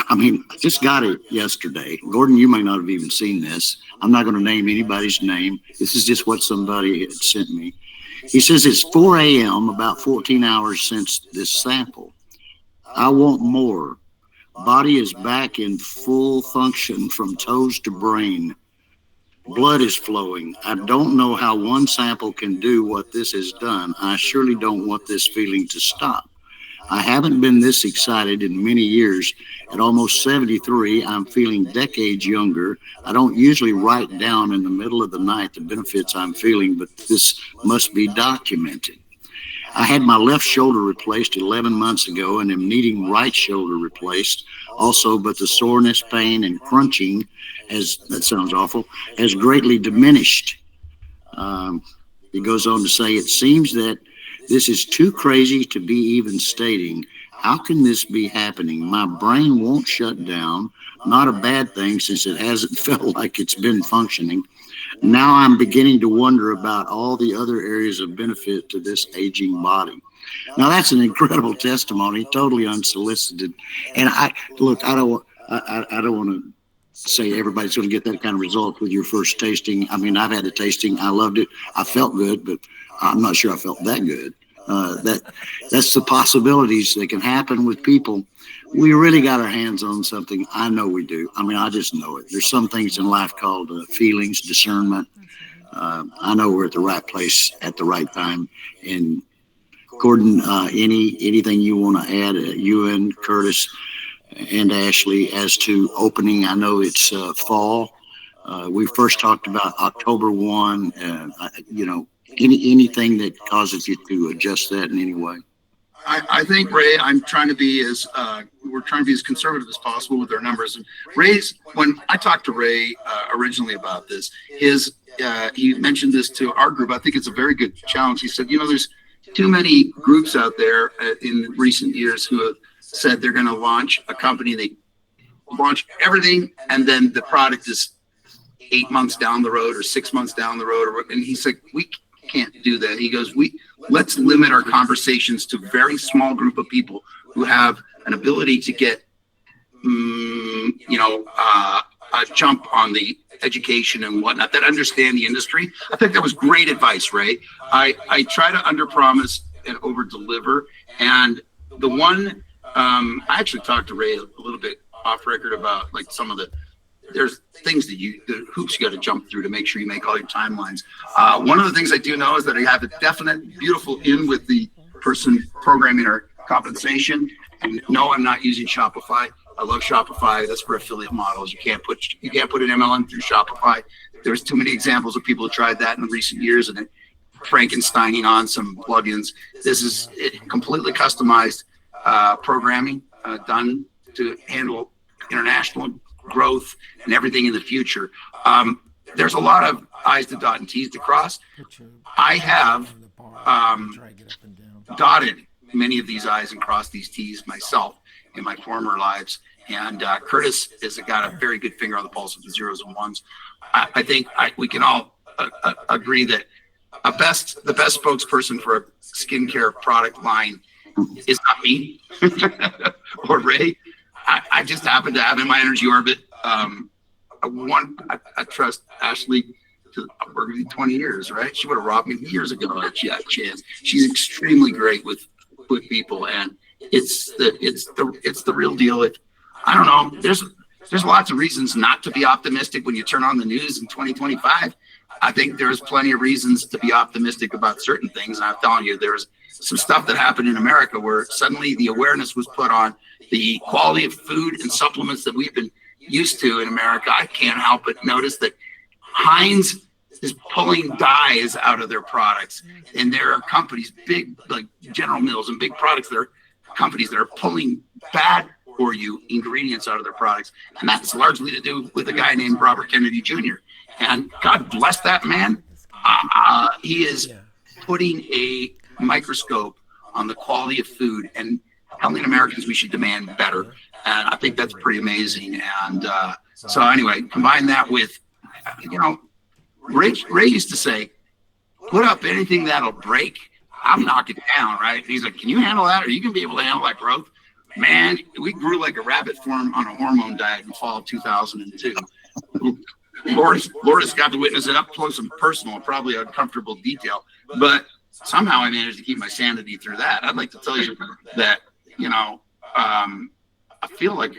I just got it yesterday. Gordon, you may not have even seen this. I'm not going to name anybody's name. This is just what somebody had sent me. He says, it's 4 a.m., about 14 hours since this sample. I want more. Body is back in full function from toes to brain. Blood is flowing. I don't know how one sample can do what this has done. I surely don't want this feeling to stop. I haven't been this excited in many years. At almost 73, I'm feeling decades younger. I don't usually write down in the middle of the night the benefits I'm feeling, but this must be documented. I had my left shoulder replaced 11 months ago and am needing right shoulder replaced also, but the soreness, pain, and crunching, that sounds awful, has greatly diminished. He goes on to say, it seems that this is too crazy to be even stating. How can this be happening? My brain won't shut down. Not a bad thing since it hasn't felt like it's been functioning. Now I'm beginning to wonder about all the other areas of benefit to this aging body. Now that's an incredible testimony, totally unsolicited. And I don't want to say everybody's going to get that kind of result with your first tasting. I mean, I've had a tasting. I loved it. I felt good, but I'm not sure I felt that good. That's the possibilities that can happen with people. We really got our hands on something. I know we do. I mean, I just know it. There's some things in life called feelings, discernment. I know we're at the right place at the right time. And Gordon, anything you want to add, you and Curtis and Ashley, as to opening? I know it's fall. We first talked about October 1. Anything that causes you to adjust that in any way? I think, Ray, we're trying to be as conservative as possible with our numbers. And when I talked to Ray originally about this, he mentioned this to our group. I think it's a very good challenge. He said, there's too many groups out there in recent years who have said they're going to launch a company. They launch everything, and then the product is 8 months down the road or 6 months down the road. And he's like, we can't do that. He goes, let's limit our conversations to a very small group of people who have an ability to get, a jump on the education and whatnot, that understand the industry. I think that was great advice, Ray. I try to underpromise and over-deliver. And the one, I actually talked to Ray a little bit off record about like some of there's things the hoops you got to jump through to make sure you make all your timelines. One of the things I do know is that I have a definite, beautiful in with the person programming our compensation. And no, I'm not using Shopify. I love Shopify. That's for affiliate models. You can't put an MLM through Shopify. There's too many examples of people who tried that in recent years and then Frankensteining on some plugins. This is completely customized programming done to handle international growth and everything in the future. There's a lot of I's to dot and T's to cross. I have dotted many of these I's and crossed these T's myself in my former lives. And Curtis has got a very good finger on the pulse of the zeros and ones. I think we can all agree that the best spokesperson for a skincare product line is not me or Ray. I just happen to have in my energy orbit. I trust Ashley to work with me 20 years, right? She would have robbed me years ago if she had a chance. She's extremely great with people, and it's the real deal. I don't know. There's lots of reasons not to be optimistic when you turn on the news in 2025. I think there's plenty of reasons to be optimistic about certain things. And I'm telling you, there's some stuff that happened in America where suddenly the awareness was put on the quality of food and supplements that we've been used to in America. I can't help but notice that Heinz is pulling dyes out of their products. And there are companies, big like General Mills and big products, that are companies that are pulling bad for you ingredients out of their products. And that's largely to do with a guy named Robert Kennedy Jr. And God bless that man. He is putting a microscope on the quality of food and telling Americans we should demand better. And I think that's pretty amazing. And so anyway, combine that with, Ray used to say, put up anything that'll break, I'm knocking down, right? And he's like, can you handle that? Are you going to be able to handle that growth? Man, we grew like a rabbit farm on a hormone diet in fall of 2002. Laura's got to witness it up close and personal, probably uncomfortable detail, but somehow I managed to keep my sanity through that. I'd like to tell you that, I feel like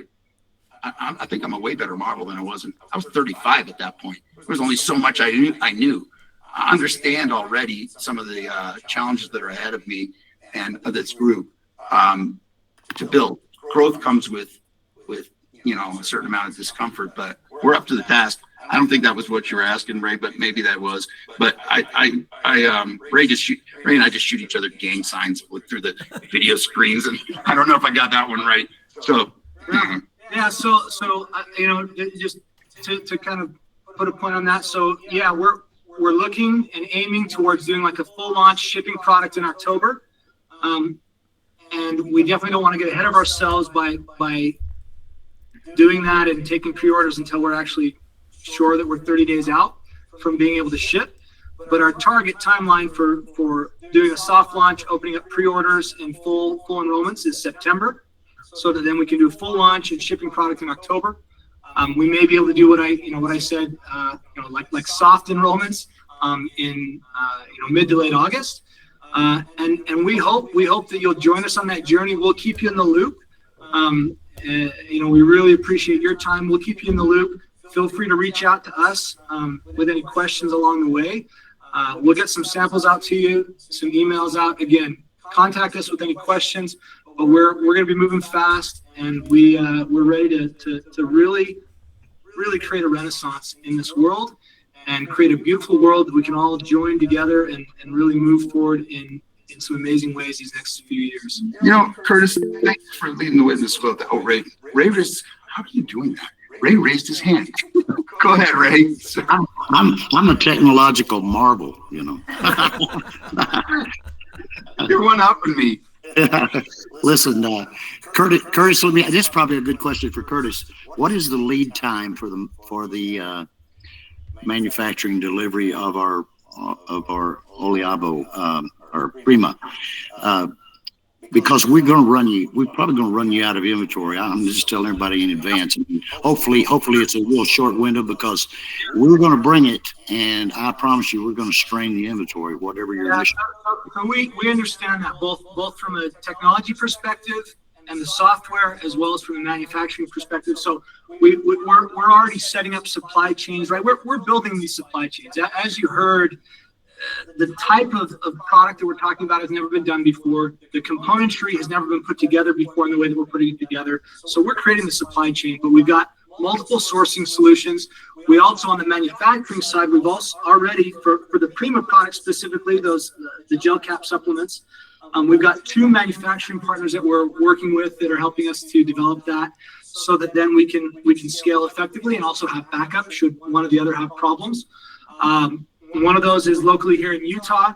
I think I'm a way better model than I was. I was 35 at that point. There was only so much I knew. I understand already some of the challenges that are ahead of me and of this group. To build growth comes with a certain amount of discomfort, but we're up to the task. I don't think that was what you were asking, Ray, but maybe that was. But Ray and I just shoot each other gang signs through the video screens, and I don't know if I got that one right. So yeah. So just to kind of put a point on that. So yeah, we're looking and aiming towards doing like a full launch shipping product in October. And we definitely don't want to get ahead of ourselves by doing that and taking pre-orders until we're actually sure that we're 30 days out from being able to ship. But our target timeline for doing a soft launch, opening up pre-orders and full enrollments is September, so that then we can do a full launch and shipping product in October. We may be able to do what I said, like soft enrollments in mid to late August. And we hope that you'll join us on that journey. We'll keep you in the loop. We really appreciate your time. We'll keep you in the loop. Feel free to reach out to us with any questions along the way. We'll get some samples out to you, some emails out. Again, contact us with any questions. But we're going to be moving fast, and we're ready to really create a renaissance in this world and create a beautiful world that we can all join together and really move forward in some amazing ways these next few years. Curtis, thanks for leading the witness with that. Oh, Ray how are you doing that? Ray raised his hand. Go ahead, Ray. I'm a technological marvel, You're one up in me. Listen, Curtis, this is probably a good question for Curtis. What is the lead time for the manufacturing delivery of our Oliabo or Prima? Because we're probably going to run you out of inventory. I'm just telling everybody in advance. Hopefully it's a real short window, because we're going to bring it, and I promise you, we're going to strain the inventory, whatever your mission. So we understand that both from a technology perspective and the software, as well as from a manufacturing perspective. So we're already setting up supply chains, right? We're building these supply chains. As you heard, the type of product that we're talking about has never been done before. The componentry has never been put together before in the way that we're putting it together. So we're creating the supply chain, but we've got multiple sourcing solutions. We also, on the manufacturing side, we've also already, for the Prima product specifically, the gel cap supplements, we've got 2 manufacturing partners that we're working with that are helping us to develop that, so that then we can scale effectively and also have backup should one or the other have problems. One of those is locally here in Utah,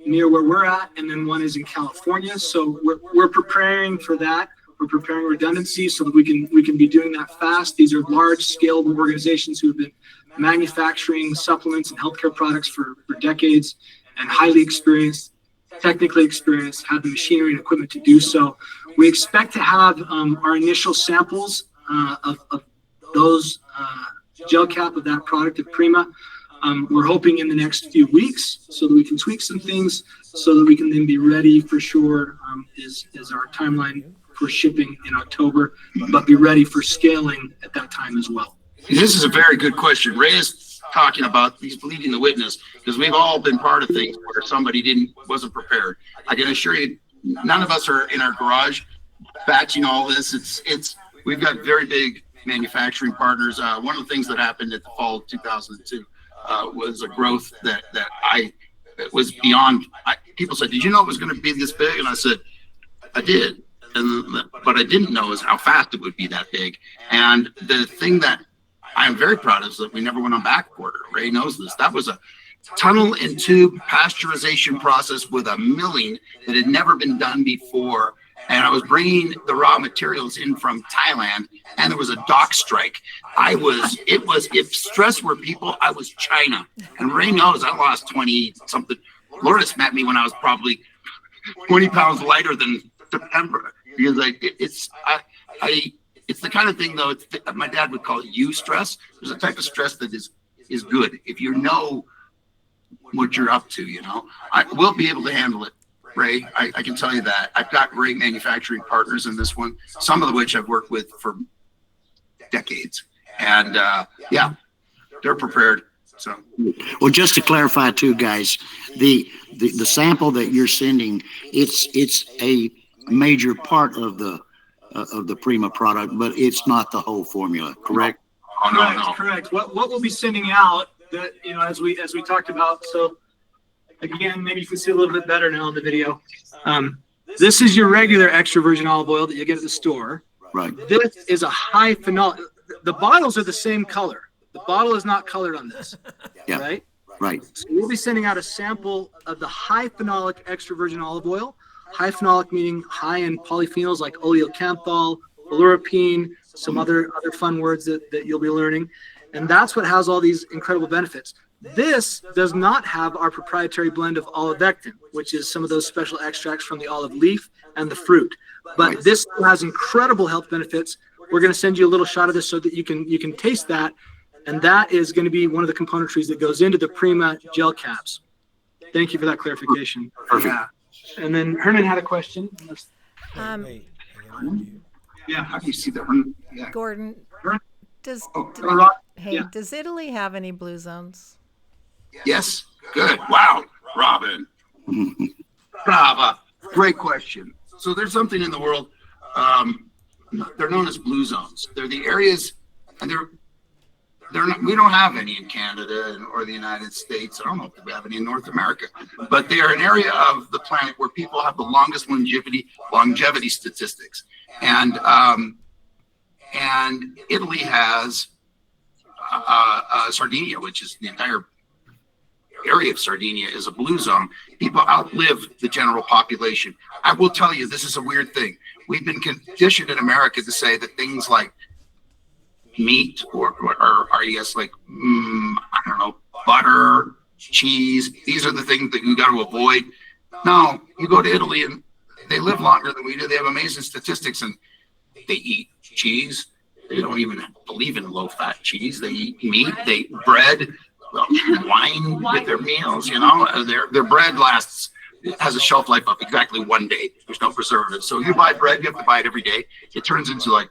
near where we're at, and then one is in California. So we're preparing for that. We're preparing redundancy so that we can be doing that fast. These are large scalable organizations who have been manufacturing supplements and healthcare products for decades, and highly experienced, technically experienced, have the machinery and equipment to do so. We expect to have our initial samples of those gel cap of that product of Prima. We're hoping in the next few weeks, so that we can tweak some things, so that we can then be ready for sure, is our timeline for shipping in October, but be ready for scaling at that time as well. This is a very good question. Ray is talking about, he's leading the witness, because we've all been part of things where somebody wasn't prepared. I can assure you, none of us are in our garage batching all this. We've got very big manufacturing partners. One of the things that happened at the fall of 2002 was a growth that was beyond. People said, "Did you know it was going to be this big?" And I said, "I did." But I didn't know is how fast it would be that big. And the thing that I'm very proud of is that we never went on back order. Ray knows this. That was a tunnel and tube pasteurization process with a milling that had never been done before. And I was bringing the raw materials in from Thailand, and there was a dock strike. If stress were people, I was China. And Ray knows I lost 20 something. Lourdes met me when I was probably 20 pounds lighter than September. Because it's the kind of thing, though, my dad would call it stress. There's a type of stress that is good. If you know what you're up to, I will be able to handle it. Ray, I can tell you that. I've got great manufacturing partners in this one, some of which I've worked with for decades. And they're prepared. So, well, just to clarify too, guys, the sample that you're sending, it's a major part of the Prima product, but it's not the whole formula, correct? Oh, no, Correct, no. correct. What we'll be sending out that, as we talked about. So again, maybe you can see a little bit better now in the video. This is your regular extra virgin olive oil that you get at the store. Right. This is a high phenol. The bottles are the same color. The bottle is not colored on this. Yeah. Right? Right. So we'll be sending out a sample of the high phenolic extra virgin olive oil. High phenolic meaning high in polyphenols like oleocanthal, oleuropein, some other fun words that you'll be learning. And that's what has all these incredible benefits. This does not have our proprietary blend of olivectin, which is some of those special extracts from the olive leaf and the fruit. But Right. this has incredible health benefits. We're going to send you a little shot of this so that you can taste that. And that is going to be one of the componentries that goes into the Prima gel caps. Thank you for that clarification. Perfect. Yeah. And then Hernan had a question. Wait, I gotta unmute. Yeah. How do you see that one? Yeah. Gordon, does Yeah. does Italy have any blue zones? Yes. Good. Wow. Robin. Brava. Great question. So there's something in the world. They're known as blue zones. They're the areas, and they're not, we don't have any in Canada or the United States. I don't know if we have any in North America, but they are an area of the planet where people have the longest longevity statistics. And Italy has Sardinia, which is the entire area of Sardinia is a blue zone. People outlive the general population. I will tell you, this is a weird thing. We've been conditioned in America to say that things like meat or yes, like, I don't know, butter, cheese, these are the things that you got to avoid. No, you go to Italy and they live longer than we do. They have amazing statistics and they eat cheese. They don't even believe in low-fat cheese. They eat meat, they eat bread, wine with their meals, their bread has a shelf life of exactly 1 day. There's no preservatives. So you buy bread, you have to buy it every day. It turns into like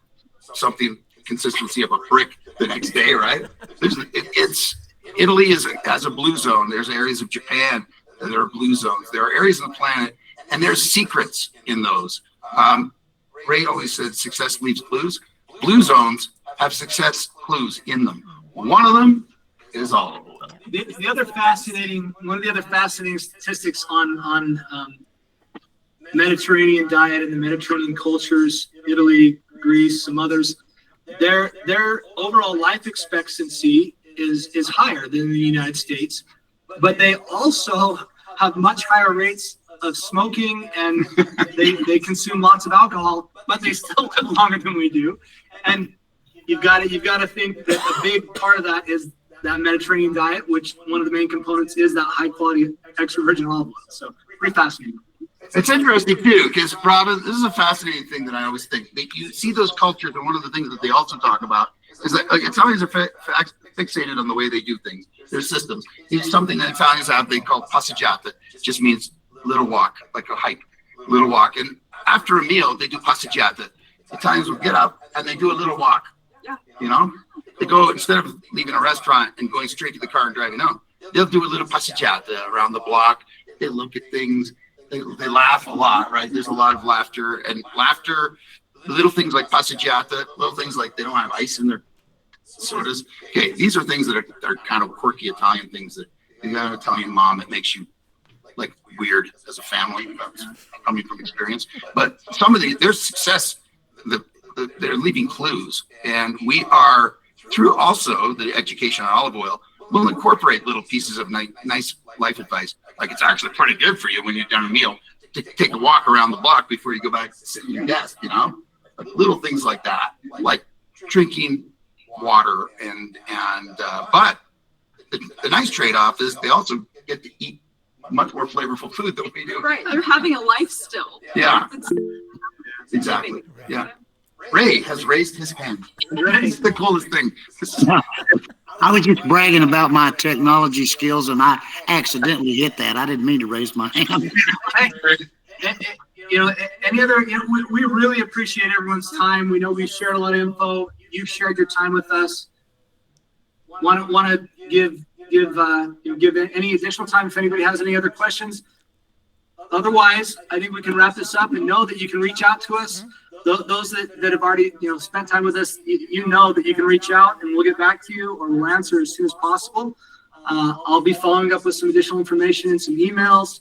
something consistency of a brick the next day, right? Italy has a blue zone. There's areas of Japan that are blue zones. There are areas on the planet, and there's secrets in those. Ray always said success leaves clues. Blue zones have success clues in them. One of them is olive oil. One of the other fascinating statistics on Mediterranean diet and the Mediterranean cultures, Italy, Greece, some others, their overall life expectancy is higher than the United States, but they also have much higher rates of smoking, and they consume lots of alcohol, but they still live longer than we do. And you've got to think that a big part of that is that Mediterranean diet, which one of the main components is that high quality extra virgin olive oil. So pretty fascinating. It's interesting too, because Robin, this is a fascinating thing that I always think. You see those cultures, and one of the things that they also talk about is that Italians are fixated on the way they do things, their systems. It's something that Italians have, they call passeggiata. It just means little walk, like a hike, little walk. And after a meal, they do passeggiata. Italians will get up and they do a little walk. Yeah. They go, instead of leaving a restaurant and going straight to the car and driving home, they'll do a little passeggiata around the block. They look at things. They laugh a lot, right? There's a lot of laughter, little things like passeggiata, little things like they don't have ice in their sodas. Okay, these are things that are kind of quirky Italian things that you got an Italian mom that makes you like weird as a family, coming from experience. But some of their success, they're leaving clues, and we are, through also the education on olive oil, we'll incorporate little pieces of nice life advice. Like, it's actually pretty good for you when you're done a meal to take a walk around the block before you go back to sit in your desk, Like little things like that, like drinking water but the nice trade-off is they also get to eat much more flavorful food than we do. Right. They're having a life still. Yeah. Exactly. Yeah. Ray has raised his hand. It's the coolest thing. I was just bragging about my technology skills, and I accidentally hit that. I didn't mean to raise my hand. We really appreciate everyone's time. We know we shared a lot of info. You shared your time with us. Want to give any additional time if anybody has any other questions. Otherwise, I think we can wrap this up and know that you can reach out to us. those that have already, spent time with us, you know that you can reach out and we'll get back to you, or we'll answer as soon as possible. I'll be following up with some additional information and some emails.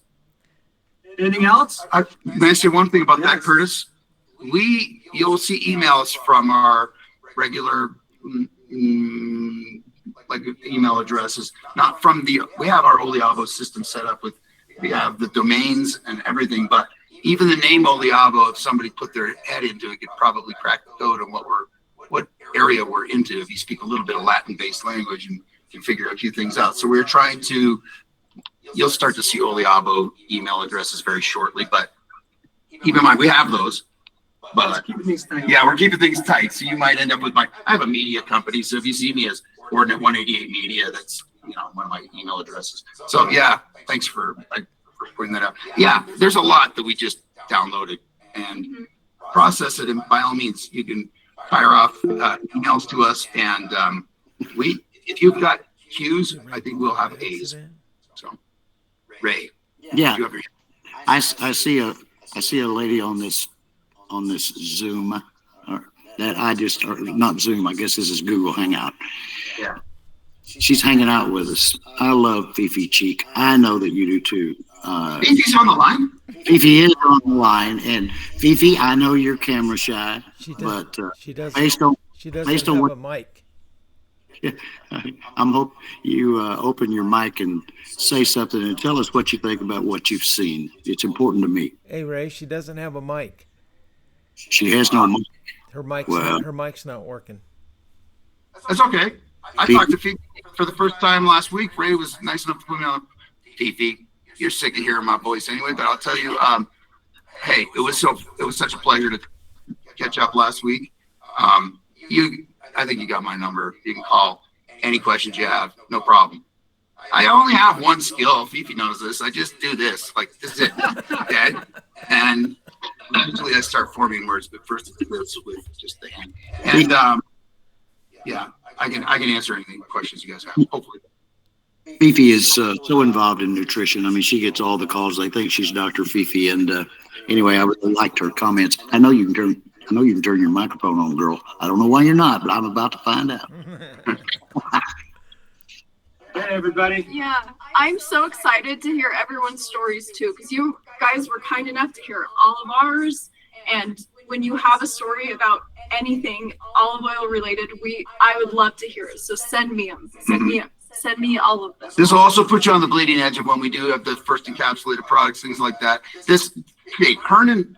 Anything else? May I say one thing about that, Yes. Curtis? You'll see emails from our regular, like email addresses, not from we have our Oliabo system set up we have the domains and everything, but even the name Oliabo, if somebody put their head into it, could probably crack the code on what area we're into. If you speak a little bit of Latin-based language and can figure a few things out. So we're trying to, you'll start to see Oliabo email addresses very shortly, but keep in mind, we have those. But yeah, we're keeping things tight. So you might end up with I have a media company. So if you see me as Coordinate 188 Media, that's, one of my email addresses. So yeah, thanks for pointing that out. Yeah, there's a lot that we just downloaded and process it. And by all means, you can fire off emails to us. And if you've got Q's, I think we'll have A's. So Ray. Yeah, I see a lady on this Zoom, not Zoom. I guess this is Google Hangout. Yeah. She's hanging out with us. I love Fifi Cheek. I know that you do too. Fifi's on the line. Fifi is on the line, and Fifi, I know you're camera shy, but she doesn't based on have a mic. I'm hope you open your mic and say something and tell us what you think about what you've seen. It's important to me. Hey Ray, she doesn't have a mic. She has no mic. Her mic's not working. That's okay. I talked to Fifi for the first time last week. Ray was nice enough to put me on. Fifi, you're sick of hearing my voice anyway, but I'll tell you, hey, it was such a pleasure to catch up last week. I think you got my number. You can call any questions you have, no problem. I only have one skill. Fifi knows this. I just do this. Like, this is it. Okay? And usually I start forming words, but first it's with just the hand. And yeah, I can answer any questions you guys have, hopefully. Fifi is so involved in nutrition. I mean, she gets all the calls. They think she's Dr. Fifi. And anyway, I really liked her comments. I know you can turn your microphone on, girl. I don't know why you're not, but I'm about to find out. Hey, everybody. Yeah, I'm so excited to hear everyone's stories too, because you guys were kind enough to hear all of ours. And when you have a story about anything olive oil related, I would love to hear it. So send me them. Send me all of them. This will also put you on the bleeding edge of when we do have the first encapsulated products, things like that. Hernan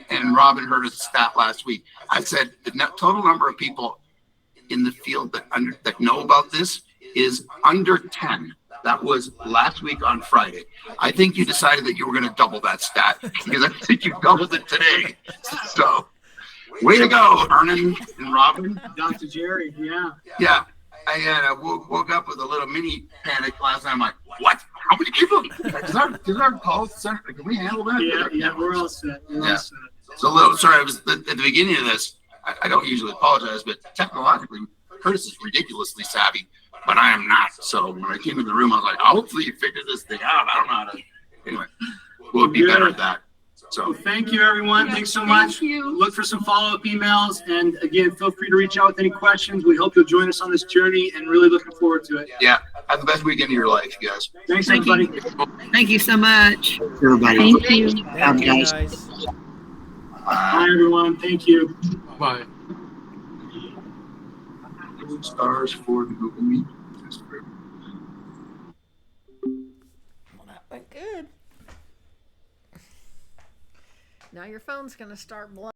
and Robin heard a stat last week. I said the total number of people in the field that know about this is under 10. That was last week on Friday. I think you decided that you were going to double that stat because I think you doubled it today. So, way to go, Hernan and Robin. Dr. Jerry, yeah. Yeah. I woke up with a little mini panic last night. I'm like, what? How many people? Is our call center? Can we handle that? Yeah, we're all set. It's a little, sorry, I was at the beginning of this. I don't usually apologize, but technologically, Curtis is ridiculously savvy, but I am not. So when I came in the room, I was like, hopefully you figure this thing out. I don't know how to. Anyway, we'll be better at that. So well, thank you, everyone. Yeah, thanks so much. Thank you. Look for some follow-up emails. And again, feel free to reach out with any questions. We hope you'll join us on this journey and really looking forward to it. yeah, have the best weekend of your life, you guys. Thanks, Thank you. everybody. Thank you so much. Everybody. Thank you. Thank you, guys. guys. Bye, everyone. Thank you. Bye. Stars for the Google Meet. That's great. Well, that went good. Now your phone's going to start blowing.